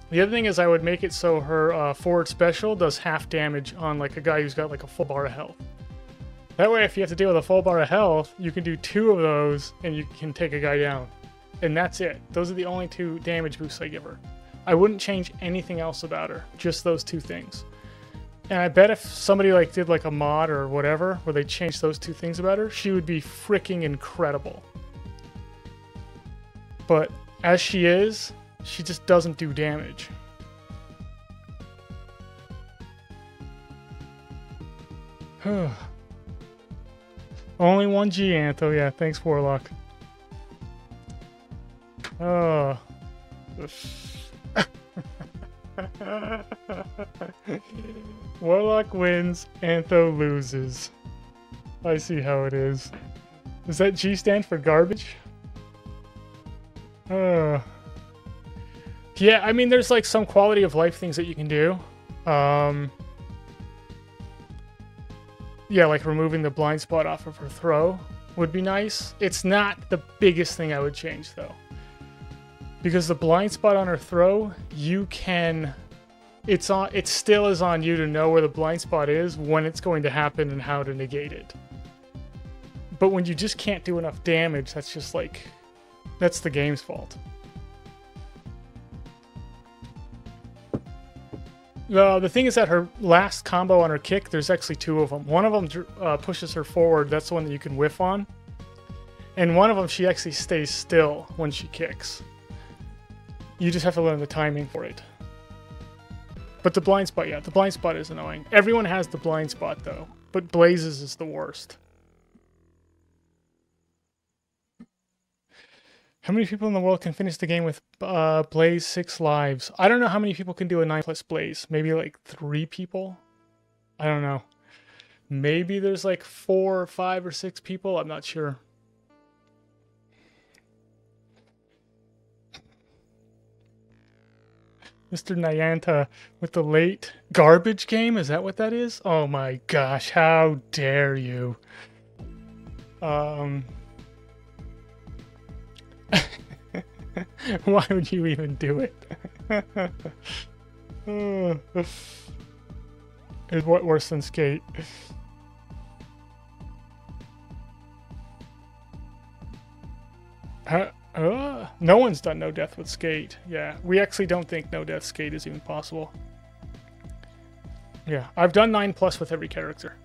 The other thing is I would make it so her forward special does half damage on like a guy who's got like a full bar of health. That way if you have to deal with a full bar of health, you can do 2 of those and you can take a guy down. And that's it. Those are the only 2 damage boosts I give her. I wouldn't change anything else about her. Just those 2 things. And I bet if somebody like did like a mod or whatever where they changed those 2 things about her, she would be freaking incredible. But as she is, she just doesn't do damage. Only 1G, Antho. Yeah, thanks, Warlock. Oh. Warlock wins, Antho loses. I see how it is. Does that G stand for garbage? Yeah, I mean, there's like some quality of life things that you can do. Yeah, like removing the blind spot off of her throw would be nice. It's not the biggest thing I would change though. Because the blind spot on her throw, you can... it still is on you to know where the blind spot is, when it's going to happen, and how to negate it. But when you just can't do enough damage, that's just like... that's the game's fault. The thing is that her last combo on her kick, there's actually two of them. One of them pushes her forward, that's the one that you can whiff on. And one of them, she actually stays still when she kicks. You just have to learn the timing for it. But the blind spot, yeah, the blind spot is annoying. Everyone has the blind spot though, but Blaze's is the worst. How many people in the world can finish the game with Blaze 6 lives? I don't know how many people can do a 9+ Blaze. Maybe like 3 people? I don't know. Maybe there's like 4 or 5 or 6 people. I'm not sure. Mr. Nyanta with the late garbage game? Is that what that is? Oh my gosh, how dare you. Why would you even do it? Is what worse than Skate? No one's done no death with Skate. Yeah, we actually don't think no death Skate is even possible. Yeah, I've done 9+ with every character.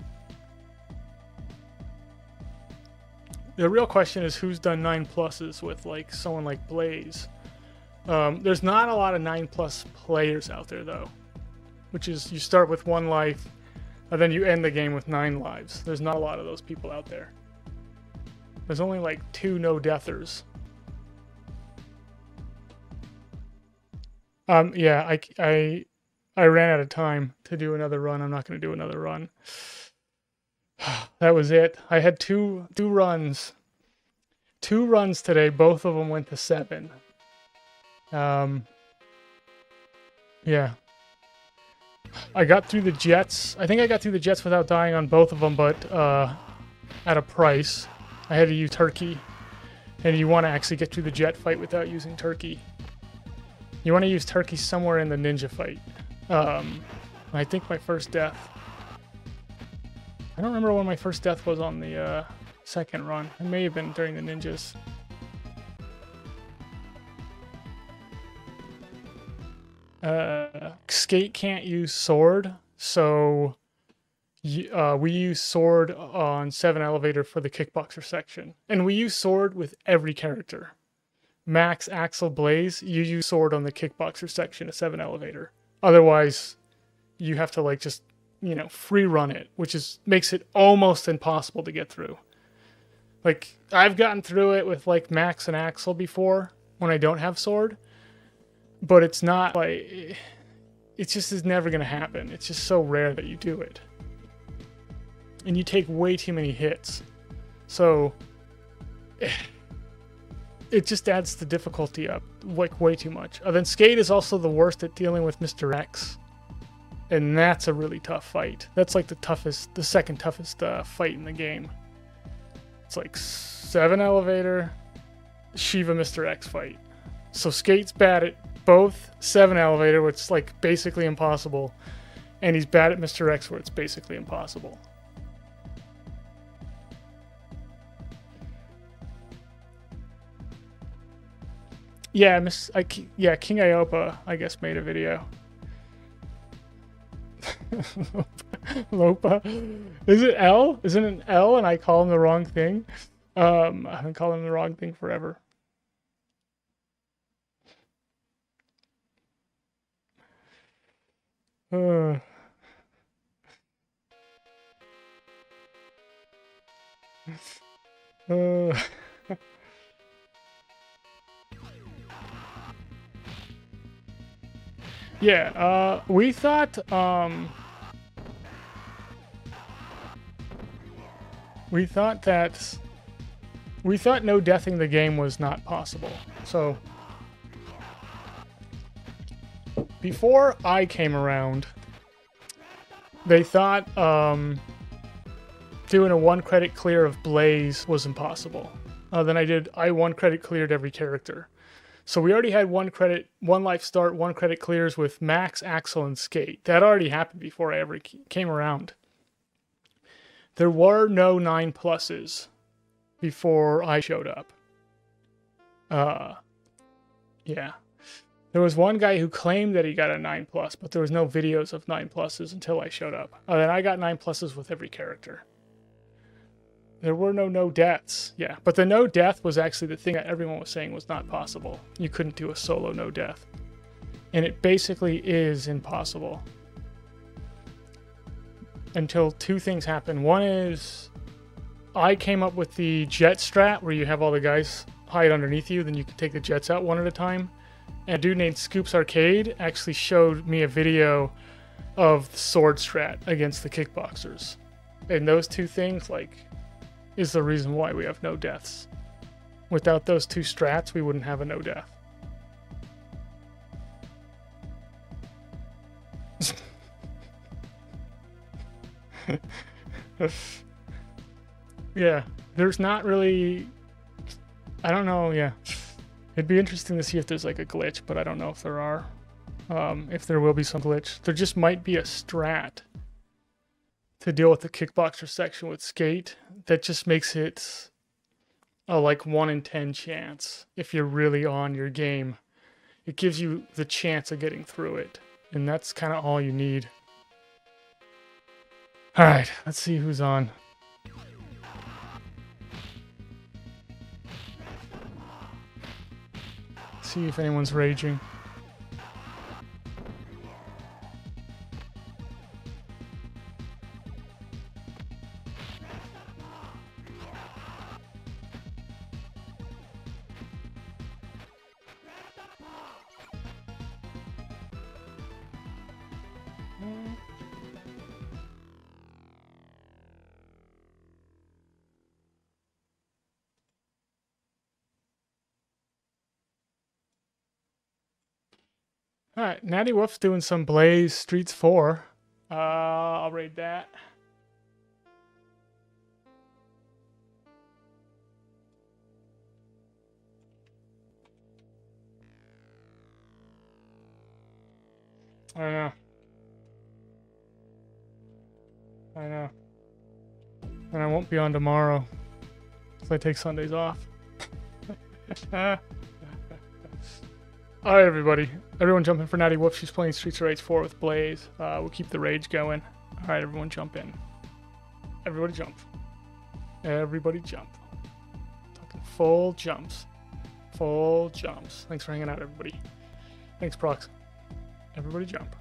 The real question is who's done 9+s with like someone like Blaze. There's not a lot of 9+ players out there though, which is you start with 1 life and then you end the game with 9 lives. There's not a lot of those people out there. There's only like 2 no deathers. Yeah, I ran out of time to do another run. I'm not going to do another run. That was it. I had two runs. 2 runs today. Both of them went to 7. Yeah. I got through the jets. I think I got through the jets without dying on both of them, but at a price. I had to use turkey. And you want to actually get through the jet fight without using turkey. You want to use turkey somewhere in the ninja fight. I think my first death... I don't remember when my first death was on the second run. It may have been during the ninjas. Skate can't use sword, so we use sword on 7 elevator for the kickboxer section. And we use sword with every character. Max, Axel, Blaze, you use sword on the kickboxer section of 7 elevator. Otherwise, you have to like just, you know, free run it, which makes it almost impossible to get through. Like, I've gotten through it with like Max and Axel before when I don't have sword, but it's not like, it just is never going to happen. It's just so rare that you do it. And you take way too many hits. So it just adds the difficulty up like way too much. Then Skate is also the worst at dealing with Mr. X. And that's a really tough fight. That's like the second toughest fight in the game. It's like 7 elevator, Shiva Mr. X fight. So Skate's bad at both 7 elevator, which is like basically impossible, and he's bad at Mr. X, where it's basically impossible. Yeah, King Iopa, I guess, made a video. Lopa? Is it L? Isn't it an L and I call him the wrong thing? I've been calling him the wrong thing forever. Yeah, we thought no deathing the game was not possible. So before I came around, they thought doing a 1 credit clear of Blaze was impossible. Then I 1 credit cleared every character. So we already had 1 credit, 1 life start, 1 credit clears with Max, Axel, and Skate. That already happened before I ever came around. There were no 9+s before I showed up. Yeah. There was one guy who claimed that he got a 9+, but there was no videos of 9+s until I showed up. Then I got 9+s with every character. There were no deaths. Yeah, but the no death was actually the thing that everyone was saying was not possible. You couldn't do a solo no death. And it basically is impossible. Until 2 things happen. One is I came up with the jet strat where you have all the guys hide underneath you, then you can take the jets out one at a time. And a dude named Scoops Arcade actually showed me a video of the sword strat against the kickboxers. And those 2 things, is the reason why we have no deaths. Without those 2 strats, we wouldn't have a no death. Yeah, there's not really... I don't know, yeah. It'd be interesting to see if there's a glitch, but I don't know if there are. If there will be some glitch. There just might be a strat to deal with the kickboxer section with Skate that just makes it a 1 in 10 chance if you're really on your game. It gives you the chance of getting through it, and that's kind of all you need. Alright, let's see who's on. See if anyone's raging. Alright, Natty Wolf's doing some Blaze Streets 4. I'll raid that. I know. And I won't be on tomorrow, because I take Sundays off. Alright, everybody. Everyone jump in for Natty Wolf. She's playing Streets of Rage 4 with Blaze. We'll keep the rage going. Alright, everyone jump in. Everybody jump. Everybody jump. Talking full jumps. Full jumps. Thanks for hanging out, everybody. Thanks, Prox. Everybody jump.